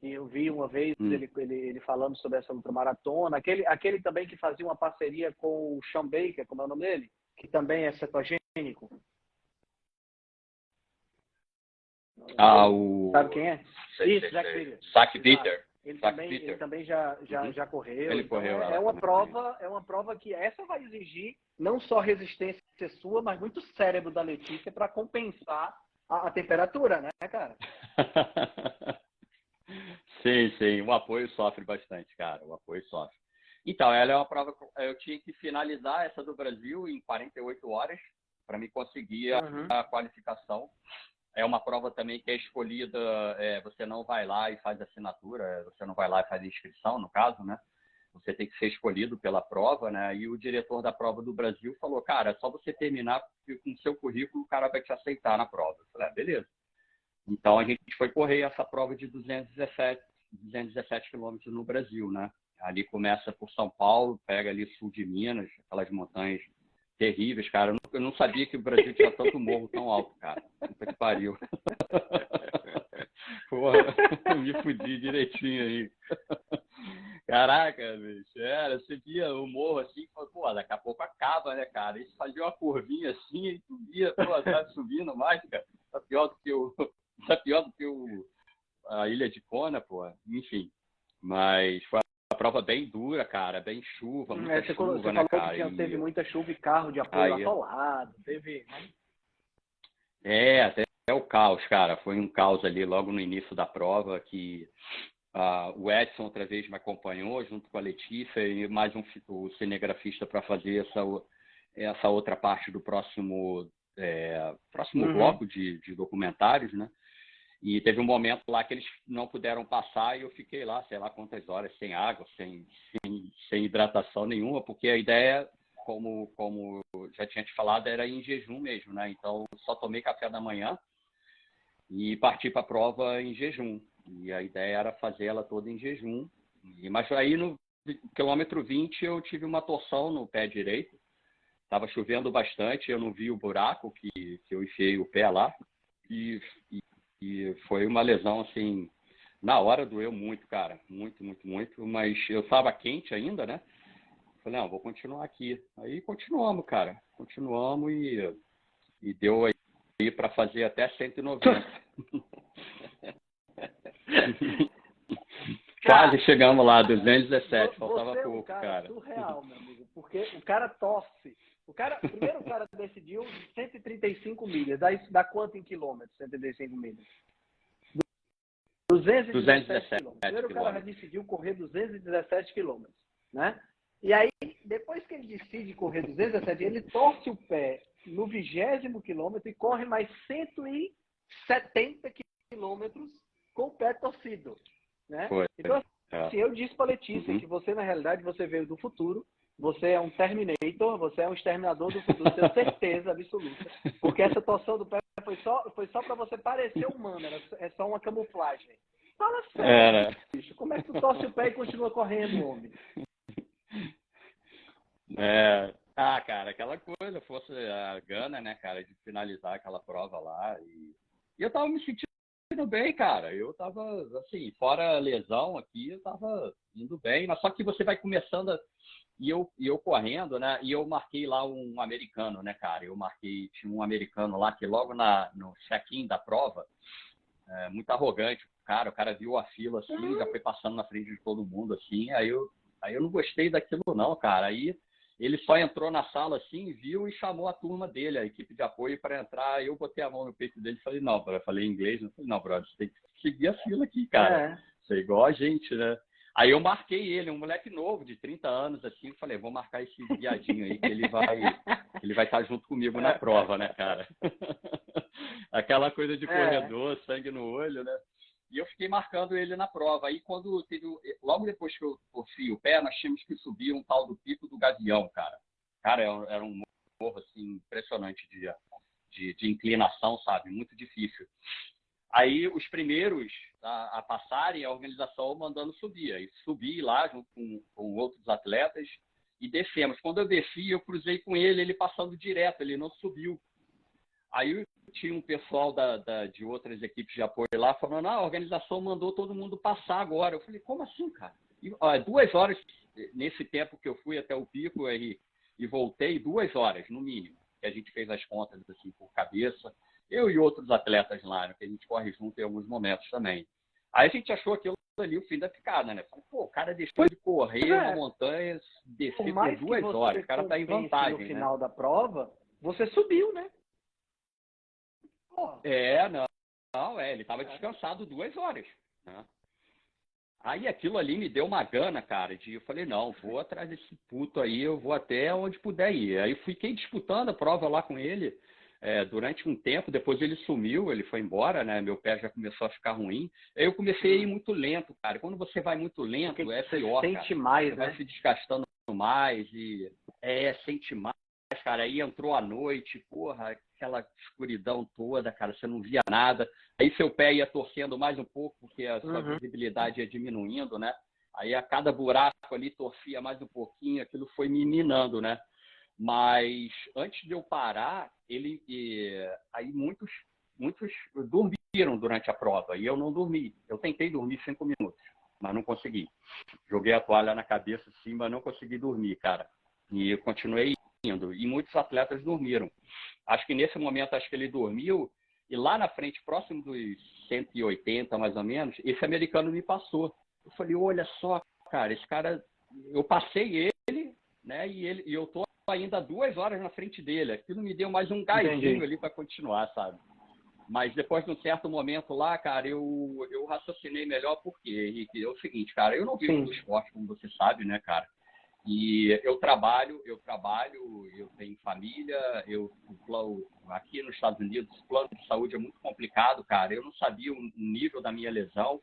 E eu vi uma vez ele falando sobre essa ultramaratona. Aquele também que fazia uma parceria com o Sean Baker, como é o nome dele? Que também é cetogênico. Sabe quem é? Isso, Zach Bitter. Zach Bitter. Ele também já correu. Ele então correu. é uma prova que essa vai exigir não só resistência sua, mas muito cérebro da Letícia para compensar a temperatura, né, cara? Sim. O apoio sofre bastante, cara. O apoio sofre. Então, ela é uma prova. Eu tinha que finalizar essa do Brasil em 48 horas para me conseguir a qualificação. É uma prova também que é escolhida, você não vai lá e faz assinatura, você não vai lá e faz inscrição, no caso, né? Você tem que ser escolhido pela prova, né? E o diretor da prova do Brasil falou, cara, é só você terminar com o seu currículo, o cara vai te aceitar na prova. Eu falei, beleza. Então, a gente foi correr essa prova de 217 quilômetros no Brasil, né? Ali começa por São Paulo, pega ali sul de Minas, aquelas montanhas terríveis, cara. Eu não sabia que o Brasil tinha tanto morro tão alto, cara. Puta que pariu. Porra, me fudi direitinho aí. Caraca, bicho. Você via o morro assim, pô, daqui a pouco acaba, né, cara? Isso fazia uma curvinha assim e subia, pô, tá subindo mais, cara. Tá pior do que a Ilha de Kona, pô. Enfim. Mas foi uma prova bem dura, cara. Bem chuva, muita chuva, você né, falou cara? que teve muita chuva e carro de apoio atolado. Teve... Até o caos, cara. Foi um caos ali logo no início da prova que o Edson outra vez me acompanhou junto com a Letícia e mais o cinegrafista para fazer essa outra parte do próximo bloco de documentários, né? E teve um momento lá que eles não puderam passar e eu fiquei lá, sei lá quantas horas, sem água, sem hidratação nenhuma, porque a ideia, como já tinha te falado, era ir em jejum mesmo, né? Então, só tomei café da manhã e parti para a prova em jejum. E a ideia era fazer ela toda em jejum. Mas aí, no quilômetro 20, eu tive uma torção no pé direito. Estava chovendo bastante, eu não vi o buraco que eu enfiei o pé lá. E foi uma lesão, assim, na hora doeu muito, cara. Muito, muito, muito. Mas eu estava quente ainda, né? Falei, não, vou continuar aqui. Aí continuamos, cara. Continuamos e deu aí para fazer até 190. Quase chegamos lá, 217. Faltava pouco, cara. Surreal, meu amigo. Porque o cara torce. Primeiro o cara decidiu 135 milhas. Dá quanto em quilômetros, 135 milhas? 217 quilômetros. Primeiro o cara decidiu correr 217 quilômetros, né? E aí, depois que ele decide correr 217, ele torce o pé no 20º quilômetro e corre mais 170 quilômetros com o pé torcido, né? Então, assim, eu disse para a Letícia que você, na realidade, você veio do futuro, você é um Terminator, você é um exterminador do futuro, tenho certeza absoluta. Porque essa torção do pé foi só para você parecer humano, é só uma camuflagem. Fala sério, bicho, como é que tu torce o pé e continua correndo, homem? Cara, aquela coisa, fosse a gana, né, cara, de finalizar aquela prova lá. E eu tava me sentindo bem, cara. Eu tava, assim, fora a lesão aqui, eu tava indo bem. Mas só que você vai começando e eu correndo, né? E eu marquei lá um americano, né, cara? Tinha um americano lá que logo no check-in da prova, muito arrogante, o cara viu a fila assim, já foi passando na frente de todo mundo, assim. Aí eu não gostei daquilo não, cara. Aí ele só entrou na sala assim, viu e chamou a turma dele, a equipe de apoio, para entrar. Eu botei a mão no peito dele e falei, não, eu falei em inglês, não falei, não, brother, você tem que seguir a fila aqui, cara. Você é igual a gente, né? Aí eu marquei ele, um moleque novo, de 30 anos, assim, falei, vou marcar esse viadinho aí, que ele vai estar junto comigo na prova, né, cara? Aquela coisa de corredor, sangue no olho, né? E eu fiquei marcando ele na prova. Aí, logo depois que eu torci o pé, nós tínhamos que subir um tal do Pico do Gavião, cara. Cara, era um morro, assim, impressionante de inclinação, sabe? Muito difícil. Aí, os primeiros a passarem, a organização mandando subir. Aí, subi lá junto com outros atletas e descemos. Quando eu desci, eu cruzei com ele passando direto, ele não subiu. Aí tinha um pessoal de outras equipes de apoio lá falando, a organização mandou todo mundo passar agora. Eu falei, como assim, cara? 2 horas, nesse tempo que eu fui até o pico e voltei, 2 horas, no mínimo, que a gente fez as contas assim, por cabeça. Eu e outros atletas lá, né, que a gente corre junto em alguns momentos também. Aí a gente achou aquilo ali o fim da picada, né? Falei, pô, o cara deixou de correr uma montanha, descer por 2 horas, o cara tá em vantagem, no final da prova, você subiu, né? Pô. Ele tava descansado 2 horas, né? Aí aquilo ali me deu uma gana, cara, eu falei, não, vou atrás desse puto aí, eu vou até onde puder ir. Aí fiquei disputando a prova lá com ele durante um tempo, depois ele sumiu, ele foi embora, né? Meu pé já começou a ficar ruim. Aí eu comecei a ir muito lento, cara. Quando você vai muito lento, porque é pior, sente cara. mais, você né? vai se desgastando mais e sente mais, cara. Aí entrou a noite, porra, aquela escuridão toda, cara, você não via nada. Aí seu pé ia torcendo mais um pouco, porque a sua visibilidade ia diminuindo, né? Aí a cada buraco ali torcia mais um pouquinho, aquilo foi me minando, né? Mas antes de eu parar, aí muitos dormiram durante a prova e eu não dormi. Eu tentei dormir 5 minutos, mas não consegui. Joguei a toalha na cabeça assim, mas não consegui dormir, cara. E eu continuei indo. E muitos atletas dormiram. Acho que nesse momento, ele dormiu. E lá na frente, próximo dos 180, mais ou menos, esse americano me passou. Eu falei, olha só, cara, esse cara... Eu passei ele, né? E eu tô ainda 2 horas na frente dele. Aquilo me deu mais um gásinho ali para continuar, sabe? Mas depois de um certo momento lá, cara, eu raciocinei melhor porque, Henrique, é o seguinte, cara, eu não vivo do esporte, como você sabe, né, cara? E eu trabalho, eu tenho família, aqui nos Estados Unidos, o plano de saúde é muito complicado, cara. Eu não sabia o nível da minha lesão.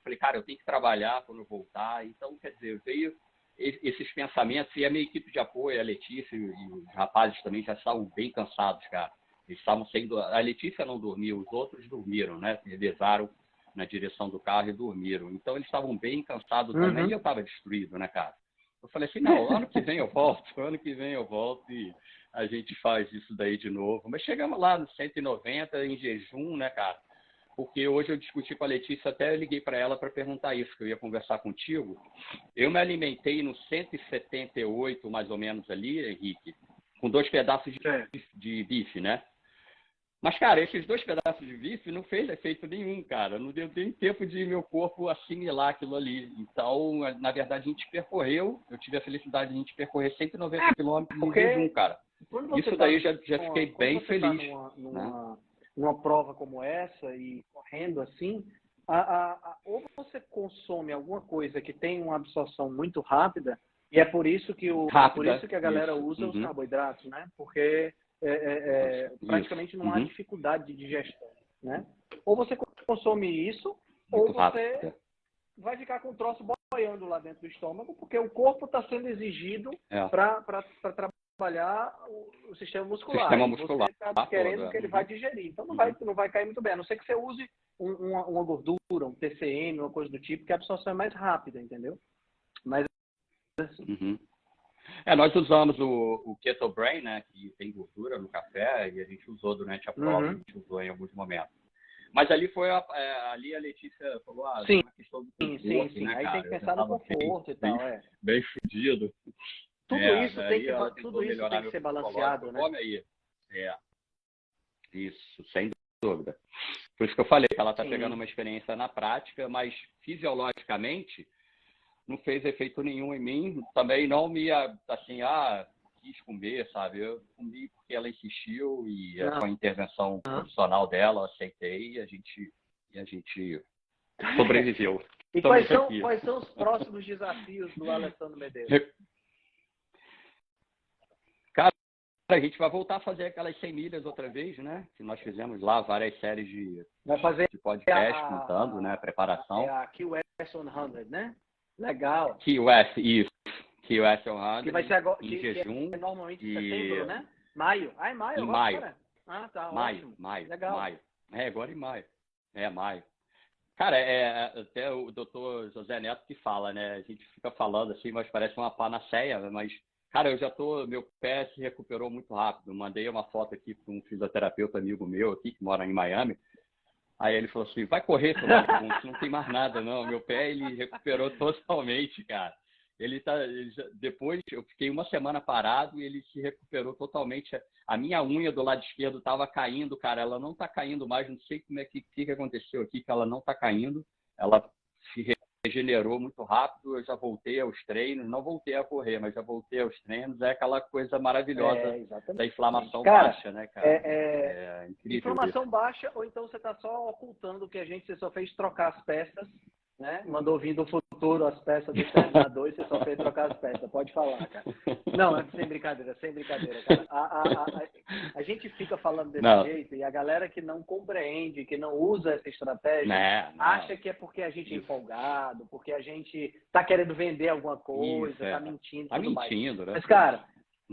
Falei, cara, eu tenho que trabalhar quando eu voltar. Então, quer dizer, veio esses pensamentos e a minha equipe de apoio, a Letícia e os rapazes também já estavam bem cansados, cara. Eles estavam saindo. A Letícia não dormiu, os outros dormiram, né? Revezaram na direção do carro e dormiram. Então, eles estavam bem cansados também e eu estava destruído, né, cara? Eu falei assim, não, ano que vem eu volto e a gente faz isso daí de novo. Mas chegamos lá no 190 em jejum, né, cara? Porque hoje eu discuti com a Letícia, até eu liguei para ela para perguntar isso, que eu ia conversar contigo. Eu me alimentei no 178, mais ou menos ali, Henrique, com 2 pedaços de bife, né? Mas, cara, esses 2 pedaços de bife não fez efeito nenhum, cara. Não deu nem tempo de meu corpo assimilar aquilo ali. Então, na verdade, eu tive a felicidade de a gente percorrer 190 quilômetros em jejum, cara. Isso daí já fiquei bem feliz. Numa prova como essa e correndo assim, ou você consome alguma coisa que tem uma absorção muito rápida, e é por isso que a galera usa os carboidratos, né? Porque praticamente não há dificuldade de digestão, né? Ou você consome isso, ou você vai ficar com o troço boiando lá dentro do estômago, porque o corpo está sendo exigido para trabalhar o sistema muscular. Você está querendo que ele vai digerir. Então não vai cair muito bem. A não ser que você use uma gordura, um TCM, uma coisa do tipo, que a absorção é mais rápida, entendeu? Mas assim... Nós usamos o Keto Brain, né, que tem gordura no café, e a gente usou durante a prova, a gente usou em alguns momentos. Mas ali ali a Letícia falou, sim, uma questão do conforto, sim. né, Aí cara? tem que pensar no conforto e tal, bem fudido. Tudo isso tem que ser balanceado, né? Come aí. Isso, sem dúvida. Por isso que eu falei que ela está pegando uma experiência na prática, mas fisiologicamente não fez efeito nenhum em mim. Também não me, assim, quis comer, sabe? Eu comi porque ela insistiu e com a intervenção profissional dela, eu aceitei e a gente sobreviveu. E quais são os próximos desafios do Alessandro Medeiros? Cara, a gente vai voltar a fazer aquelas 100 milhas outra vez, né? Que nós fizemos lá várias séries de podcast contando, né? Preparação. A QS 100, né? Legal. QS 100. Que vai ser agora, em jejum. Que é normalmente em setembro, né? Maio. Em maio. Em maio. Agora? Tá, maio. Legal. Maio. Agora em maio. Maio. Cara, até o doutor José Neto que fala, né? A gente fica falando assim, mas parece uma panaceia, mas, cara, meu pé se recuperou muito rápido. Mandei uma foto aqui para um fisioterapeuta amigo meu aqui, que mora em Miami. Aí ele falou assim, vai correr, não tem mais nada, não. Meu pé, ele recuperou totalmente, cara. Depois, eu fiquei uma semana parado e ele se recuperou totalmente. A minha unha do lado esquerdo estava caindo, cara. Ela não está caindo mais. Não sei como que aconteceu aqui, que ela não está caindo. Ela se regenerou muito rápido, eu já voltei aos treinos, não voltei a correr, mas já voltei aos treinos, é aquela coisa maravilhosa da inflamação baixa, né, cara? É incrível inflamação isso. baixa, ou então você está só ocultando que você só fez trocar as peças, né? Mandou vir do futuro as peças do Exterminador e você só fez trocar as peças. Pode falar, cara. Não, é sem brincadeira, cara. A gente fica falando desse jeito e a galera que não compreende, que não usa essa estratégia, acha que é porque a gente é empolgado, porque a gente tá querendo vender alguma coisa, tá mentindo. Tá mentindo, né? Mas, cara,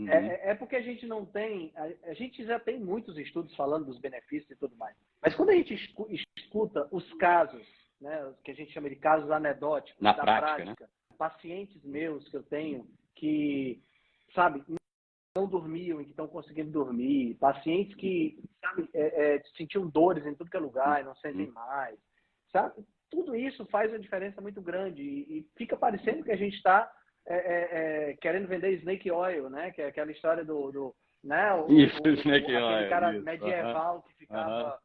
é porque a gente não tem... A gente já tem muitos estudos falando dos benefícios e tudo mais. Mas quando a gente escuta os casos, né, que a gente chama de casos anedóticos, na da prática, né? Pacientes meus que eu tenho que, sabe, não dormiam e que estão conseguindo dormir, pacientes que, sabe, sentiam dores em tudo que é lugar e não sentem mais, sabe? Tudo isso faz uma diferença muito grande e fica parecendo que a gente está querendo vender snake oil, né? Que é aquela história do né? Aquele cara medieval que ficava...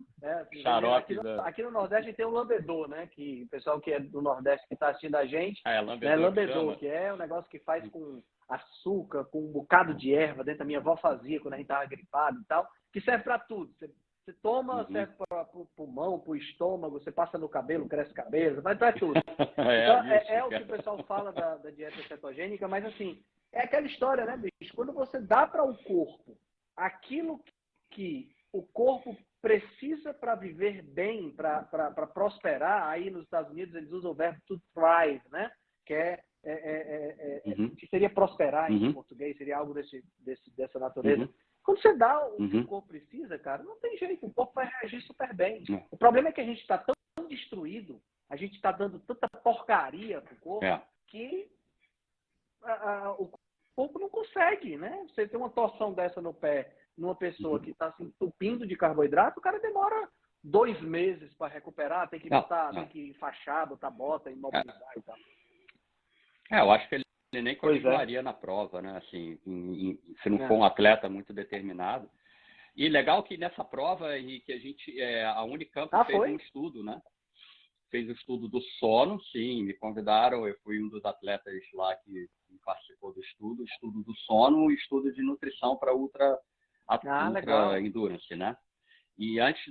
Xarope. Aqui no Nordeste a gente tem um lambedor, né? Que o pessoal que é do Nordeste que está assistindo a gente... lambedor, que é um negócio que faz com açúcar, com um bocado de erva, dentro da minha avó fazia quando a gente estava gripado e tal, que serve para tudo. Você toma, serve para o pulmão, para o estômago, você passa no cabelo, cresce cabelo, mas para tudo. Então, o que o pessoal fala da dieta cetogênica, mas assim, é aquela história, né, bicho? Quando você dá para o corpo aquilo que o corpo precisa para viver bem, para prosperar, aí nos Estados Unidos eles usam o verbo to thrive, né? Que que seria prosperar em português, seria algo dessa natureza. Quando você dá o que o corpo precisa, cara, não tem jeito, o corpo vai reagir super bem. O problema é que a gente está tão destruído, a gente está dando tanta porcaria pro corpo, que o corpo não consegue, né? Você tem uma torção dessa no pé, numa pessoa que está se entupindo de carboidrato, o cara demora 2 meses para recuperar, tem que tem que enfaixar, botar bota, imobilizar e tal. Eu acho que ele nem continuaria na prova, né? Assim, se não for um atleta muito determinado. E legal que nessa prova e que a gente, a Unicamp fez um estudo, né? Fez o estudo do sono, sim, me convidaram, eu fui um dos atletas lá que participou do estudo do sono e estudo de nutrição para ultra endurance, né? E antes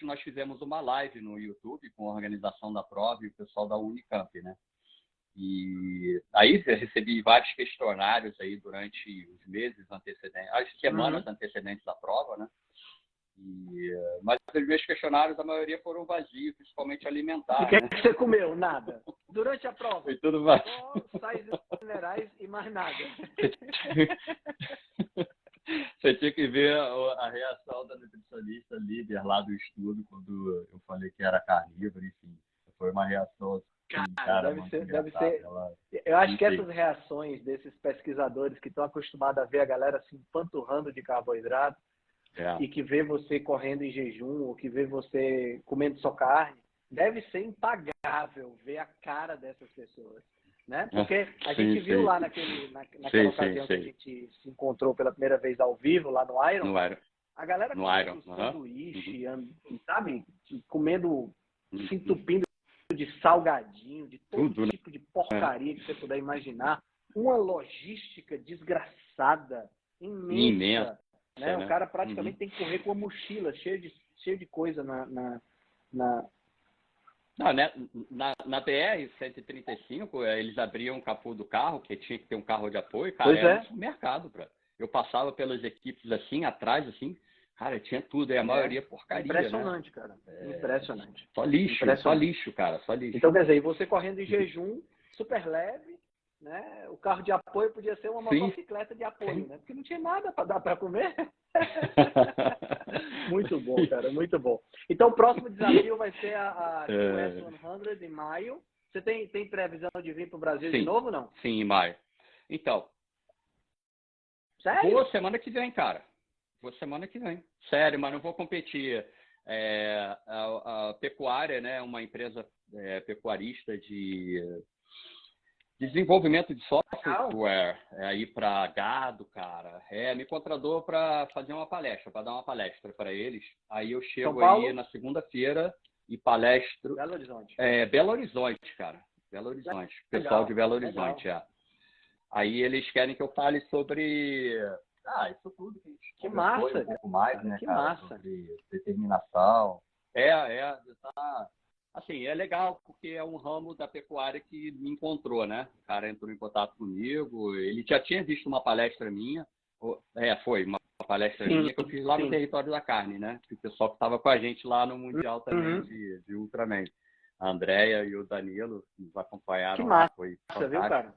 nós fizemos uma live no YouTube com a organização da prova e o pessoal da Unicamp, né? E aí eu recebi vários questionários aí durante os meses antecedentes, as semanas antecedentes da prova, né? Mas os meus questionários, a maioria foram vazios, principalmente alimentar. O que é que você comeu? Nada. Durante a prova? Foi tudo vazio. Só sais minerais e mais nada. Você tinha que ver a reação da nutricionista líder lá do estudo, quando eu falei que era carnívoro, enfim. Foi uma reação assim, cara, deve ser. Eu acho que essas reações desses pesquisadores que estão acostumados a ver a galera se empanturrando de carboidrato e que vê você correndo em jejum, ou que vê você comendo só carne, deve ser impagável ver a cara dessas pessoas. Né? Porque a gente viu lá naquela ocasião que a gente se encontrou pela primeira vez ao vivo, lá no Iron. A galera comendo sanduíche, sabe? Comendo, se entupindo de salgadinho, de todo tipo de porcaria que você puder imaginar. Uma logística desgraçada, imensa. Né? O cara praticamente tem que correr com uma mochila cheia de coisa na BR-135, eles abriam o capô do carro, que tinha que ter um carro de apoio, cara, era um supermercado, cara. Eu passava pelas equipes assim, atrás, assim, cara, tinha tudo, e a maioria porcaria, impressionante, né? Cara. Impressionante. Só lixo, cara, só lixo. Então, quer dizer, você correndo em jejum, super leve, né? O carro de apoio podia ser uma motocicleta de apoio, né? Porque não tinha nada para dar para comer. Muito bom, cara, muito bom. Então, o próximo desafio vai ser a US 100 em maio. Você tem previsão de vir para o Brasil de novo ou não? Sim, em maio. Então, sério? Vou semana que vem, cara. Vou semana que vem. Sério, mas não vou competir. A Pecuária, né, uma empresa pecuarista de desenvolvimento de software aí para gado, cara. Me contratou para fazer uma palestra, para dar uma palestra para eles. Aí eu chego aí na segunda-feira, e palestro. Belo Horizonte. Belo Horizonte, cara. Belo Horizonte. Pessoal de Belo Horizonte, Aí eles querem que eu fale sobre isso tudo que a gente Que massa, um pouco mais, né, que cara? massa. Sobre determinação. Assim, é legal porque é um ramo da pecuária que me encontrou, né? O cara entrou em contato comigo, ele já tinha visto uma palestra minha, foi uma palestra minha que eu fiz lá no Território da Carne, né? Que o pessoal que estava com a gente lá no Mundial também de Ultraman. A Andréia e o Danilo nos acompanharam que lá, massa, foi viu, fantástico. cara?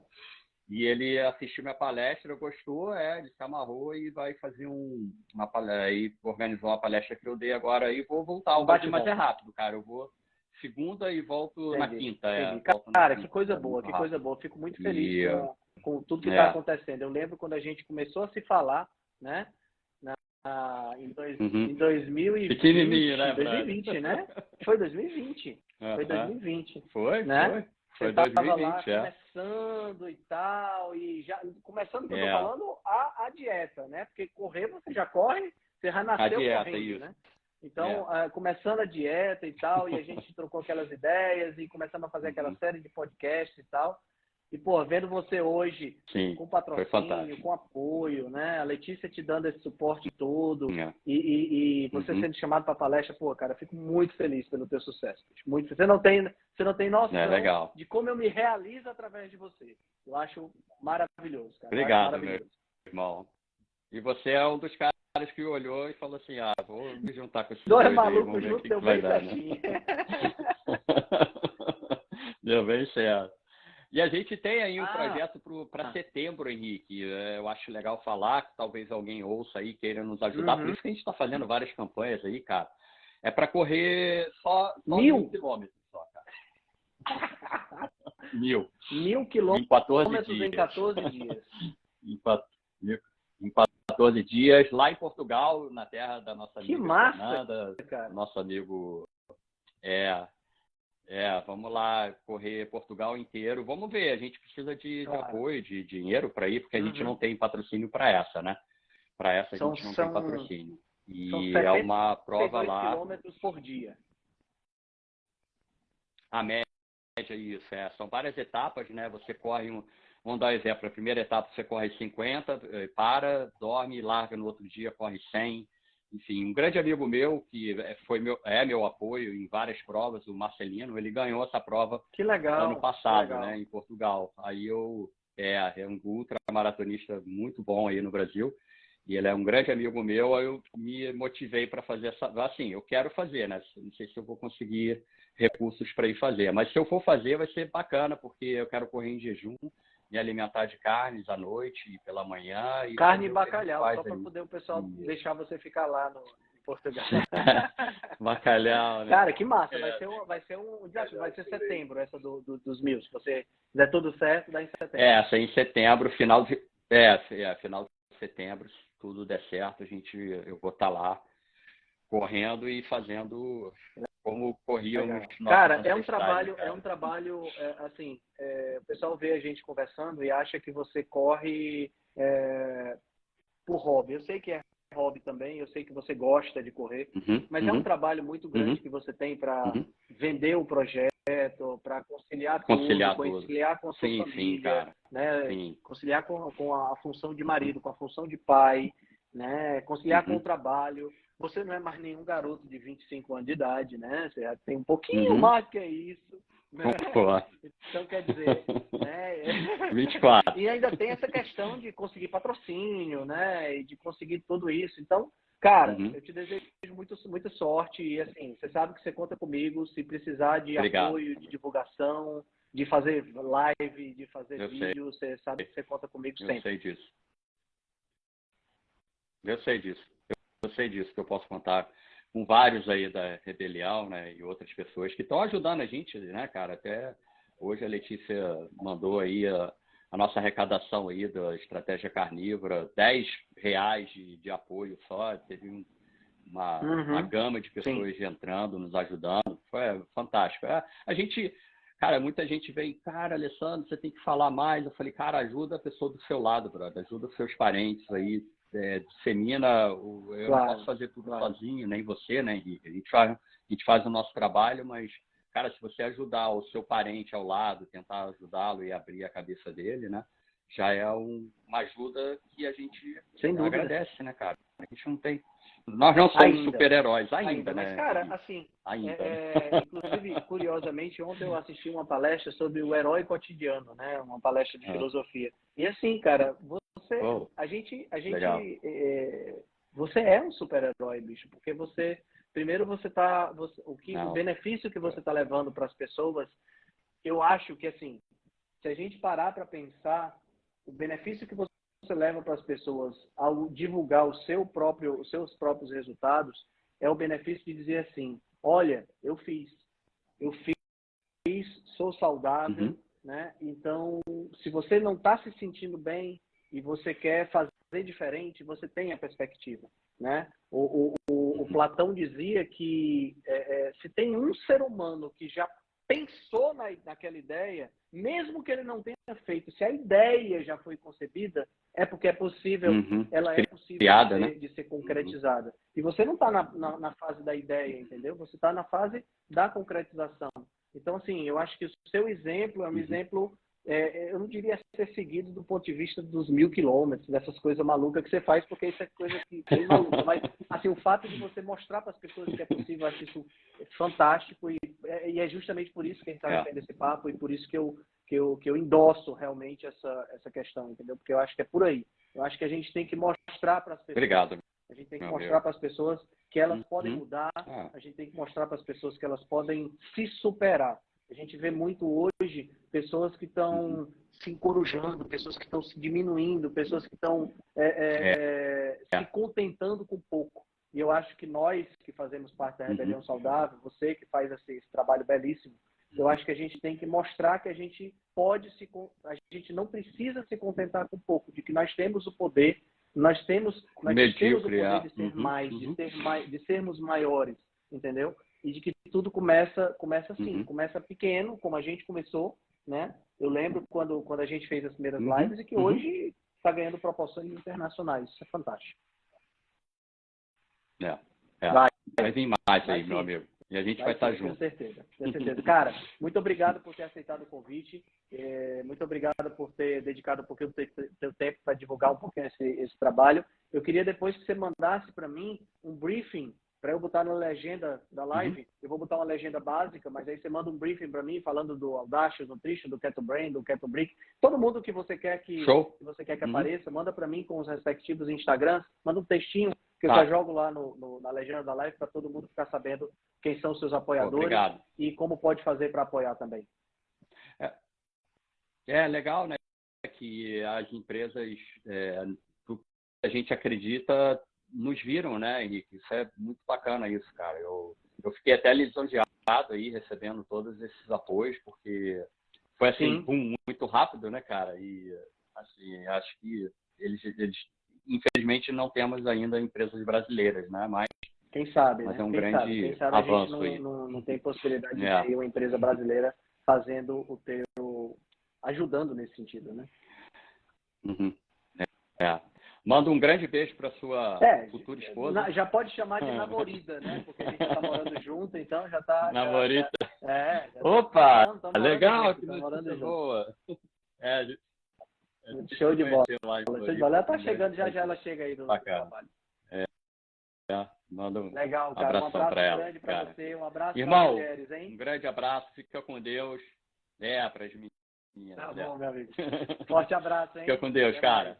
E ele assistiu minha palestra, gostou, ele se amarrou e vai fazer uma palestra, aí organizou uma palestra que eu dei agora e vou voltar. Mas é rápido, cara. Eu vou segunda e volto na quinta. Cara, que coisa boa, que coisa boa. Fico muito feliz com tudo que está acontecendo. Eu lembro quando a gente começou a se falar, né? Em 2020. Pequenininho, né? 2020, né? Foi 2020. Foi 2020. Foi, né? Foi Você 2020, lá começando e tal, e já começando que eu tô falando a dieta, né? Porque correr você já corre, você já nasceu correndo, né? Então, começando a dieta e tal, e a gente trocou aquelas ideias e começamos a fazer aquela série de podcasts e tal. E, pô, vendo você hoje com patrocínio, com apoio, né? A Letícia te dando esse suporte todo e você sendo chamado para palestra, pô, cara, eu fico muito feliz pelo teu sucesso. Muito. Você não tem noção de como eu me realizo através de você. Eu acho maravilhoso, cara. Obrigado, meu irmão. E você é um dos caras que olhou e falou assim, vou me juntar com esses dois malucos juntos, deu bem certinho. Deu bem certo. E a gente tem aí um projeto para setembro, Henrique. Eu acho legal falar, que talvez alguém ouça aí, queira nos ajudar. Por isso que a gente está fazendo várias campanhas aí, cara. É para correr só 1.000 quilômetros só, cara. 1.000. 1.000 quilômetros em 14 dias. Em 14 dias. Em 14 dias, lá em Portugal, na terra da nossa amiga Fernanda, cara. Nosso amigo... vamos lá correr Portugal inteiro. Vamos ver, a gente precisa de apoio, de dinheiro para ir, porque a gente não tem patrocínio para essa, né? Para essa a gente não tem patrocínio. E é uma prova lá. Quilômetros por dia. A média, isso. São várias etapas, né? Você corre, vamos dar um exemplo, a primeira etapa você corre 50, dorme, larga no outro dia, corre 100. Enfim, um grande amigo meu, que é meu apoio em várias provas, o Marcelino, ele ganhou essa prova ano passado, né, em Portugal. Aí é um ultramaratonista muito bom aí no Brasil, e ele é um grande amigo meu, aí eu me motivei para fazer assim, eu quero fazer, né, não sei se eu vou conseguir recursos para ir fazer, mas se eu for fazer vai ser bacana, porque eu quero correr em jejum, me alimentar de carnes à noite e pela manhã. Carne e bacalhau, só para poder o pessoal deixar você ficar lá em Portugal. Bacalhau, né? Cara, que massa. Vai ser um desafio. Vai ser setembro, essa dos 1.000. Se você der tudo certo, dá em setembro. Essa em setembro, final de setembro, se tudo der certo, eu vou estar lá correndo e fazendo como corriam os nossos Cara, é um trabalho, assim, o pessoal vê a gente conversando e acha que você corre por hobby. Eu sei que é hobby também, eu sei que você gosta de correr, mas é um trabalho muito grande que você tem para vender o projeto, para conciliar com a sua família, cara. Né? Conciliar com a função de marido, com a função de pai, né? Conciliar com o trabalho. Você não é mais nenhum garoto de 25 anos de idade, né? Você já tem um pouquinho mais que isso. Né? Então, quer dizer, né? 24. E ainda tem essa questão de conseguir patrocínio, né? E de conseguir tudo isso. Então, cara, eu te desejo muita sorte. E, assim, você sabe que você conta comigo se precisar de apoio, de divulgação, de fazer live, de fazer vídeo. Você sabe que você conta comigo sempre. Eu sei disso. Eu sei disso, que eu posso contar com vários aí da Rebelião, né, e outras pessoas que estão ajudando a gente, né, cara, até hoje a Letícia mandou aí a nossa arrecadação aí da Estratégia Carnívora, R$10 de apoio só, teve uma gama de pessoas entrando, nos ajudando, foi fantástico. A gente, cara, muita gente vem, cara, Alessandro, você tem que falar mais. Eu falei, cara, ajuda a pessoa do seu lado, brother, ajuda os seus parentes aí, dissemina, eu não posso fazer tudo sozinho, nem você, né, Henrique? A gente faz o nosso trabalho, mas, cara, se você ajudar o seu parente ao lado, tentar ajudá-lo e abrir a cabeça dele, né, já é uma ajuda que a gente agradece, né, cara? A gente não tem... Nós não somos super-heróis ainda, né? Mas, cara, assim, inclusive, curiosamente, ontem eu assisti uma palestra sobre o herói cotidiano, né? Uma palestra de filosofia. E assim, cara, você é um super-herói, bicho, porque primeiro o benefício que você tá levando para as pessoas, eu acho que, assim, se a gente parar para pensar, o benefício que você leva para as pessoas ao divulgar os seus próprios resultados é o benefício de dizer assim, olha, eu fiz, sou saudável, né? Então, se você não está se sentindo bem e você quer fazer diferente, você tem a perspectiva, né? O Platão dizia que se tem um ser humano que já pensou naquela ideia, mesmo que ele não tenha feito, se a ideia já foi concebida, é porque é possível, ela é possível criada, de ser concretizada. E você não está na fase da ideia, entendeu? Você está na fase da concretização. Então, assim, eu acho que o seu exemplo é um exemplo, eu não diria ser seguido do ponto de vista dos 1000 quilômetros, dessas coisas malucas que você faz, porque isso é coisa que bem maluca. Mas, assim, o fato de você mostrar para as pessoas que é possível, eu acho isso fantástico. E é justamente por isso que a gente está tendo esse papo e por isso que eu endosso realmente essa questão, entendeu? Porque eu acho que é por aí. Eu acho que a gente tem que mostrar para as pessoas. Obrigado. A gente tem que mostrar para as pessoas que elas podem mudar. A gente tem que mostrar para as pessoas que elas podem se superar. A gente vê muito hoje pessoas que estão se encorujando, pessoas que estão se diminuindo, pessoas que estão se contentando com pouco. E eu acho que nós que fazemos parte da Rebelião Saudável, você que faz esse trabalho belíssimo, eu acho que a gente tem que mostrar que a gente não precisa se contentar com pouco, de que nós temos o poder, nós temos o poder de ser mais, de sermos maiores, entendeu? E de que tudo começa assim, começa pequeno, como a gente começou, né? Eu lembro quando a gente fez as primeiras lives e que hoje está ganhando proporções internacionais. Isso é fantástico. Vai vir mais aí, meu amigo. E a gente vai estar junto. Com certeza. Cara, muito obrigado por ter aceitado o convite. Muito obrigado por ter dedicado um pouquinho do teu tempo para divulgar um pouquinho esse trabalho. Eu queria depois que você mandasse para mim um briefing para eu botar na legenda da live. Eu vou botar uma legenda básica, mas aí você manda um briefing para mim falando do Audacious Nutrition, do Keto Brain, do Keto Brick. Todo mundo que você quer que apareça, manda para mim com os respectivos Instagrams, manda um textinho que eu já jogo lá na legenda da live para todo mundo ficar sabendo quem são os seus apoiadores e como pode fazer para apoiar também. Legal, né? Que as empresas, a gente acredita, nos viram, né, Henrique? Isso é muito bacana isso, cara. Eu fiquei até lisonjeado aí, recebendo todos esses apoios, porque foi assim, muito rápido, né, cara? E, assim, acho que eles infelizmente não temos ainda empresas brasileiras, né? Mas quem sabe, mas né? é um quem grande sabe avanço a gente aí. Não tem possibilidade de ter uma empresa brasileira fazendo ajudando nesse sentido, né? Manda um grande beijo para sua futura esposa. Já pode chamar de namorida, né? Porque a gente está morando junto, então já está... Namorita. Opa! Tá legal, que notícia boa. Show de bola. Ela tá chegando, já ela chega aí do trabalho. Manda legal, cara. Abração Um abraço pra ela, grande para você, um abraço irmão, para mulheres, hein? Um grande abraço, fica com Deus. Para as meninas. Tá bom, meu amigo. Forte abraço, hein? Fica com Deus, cara.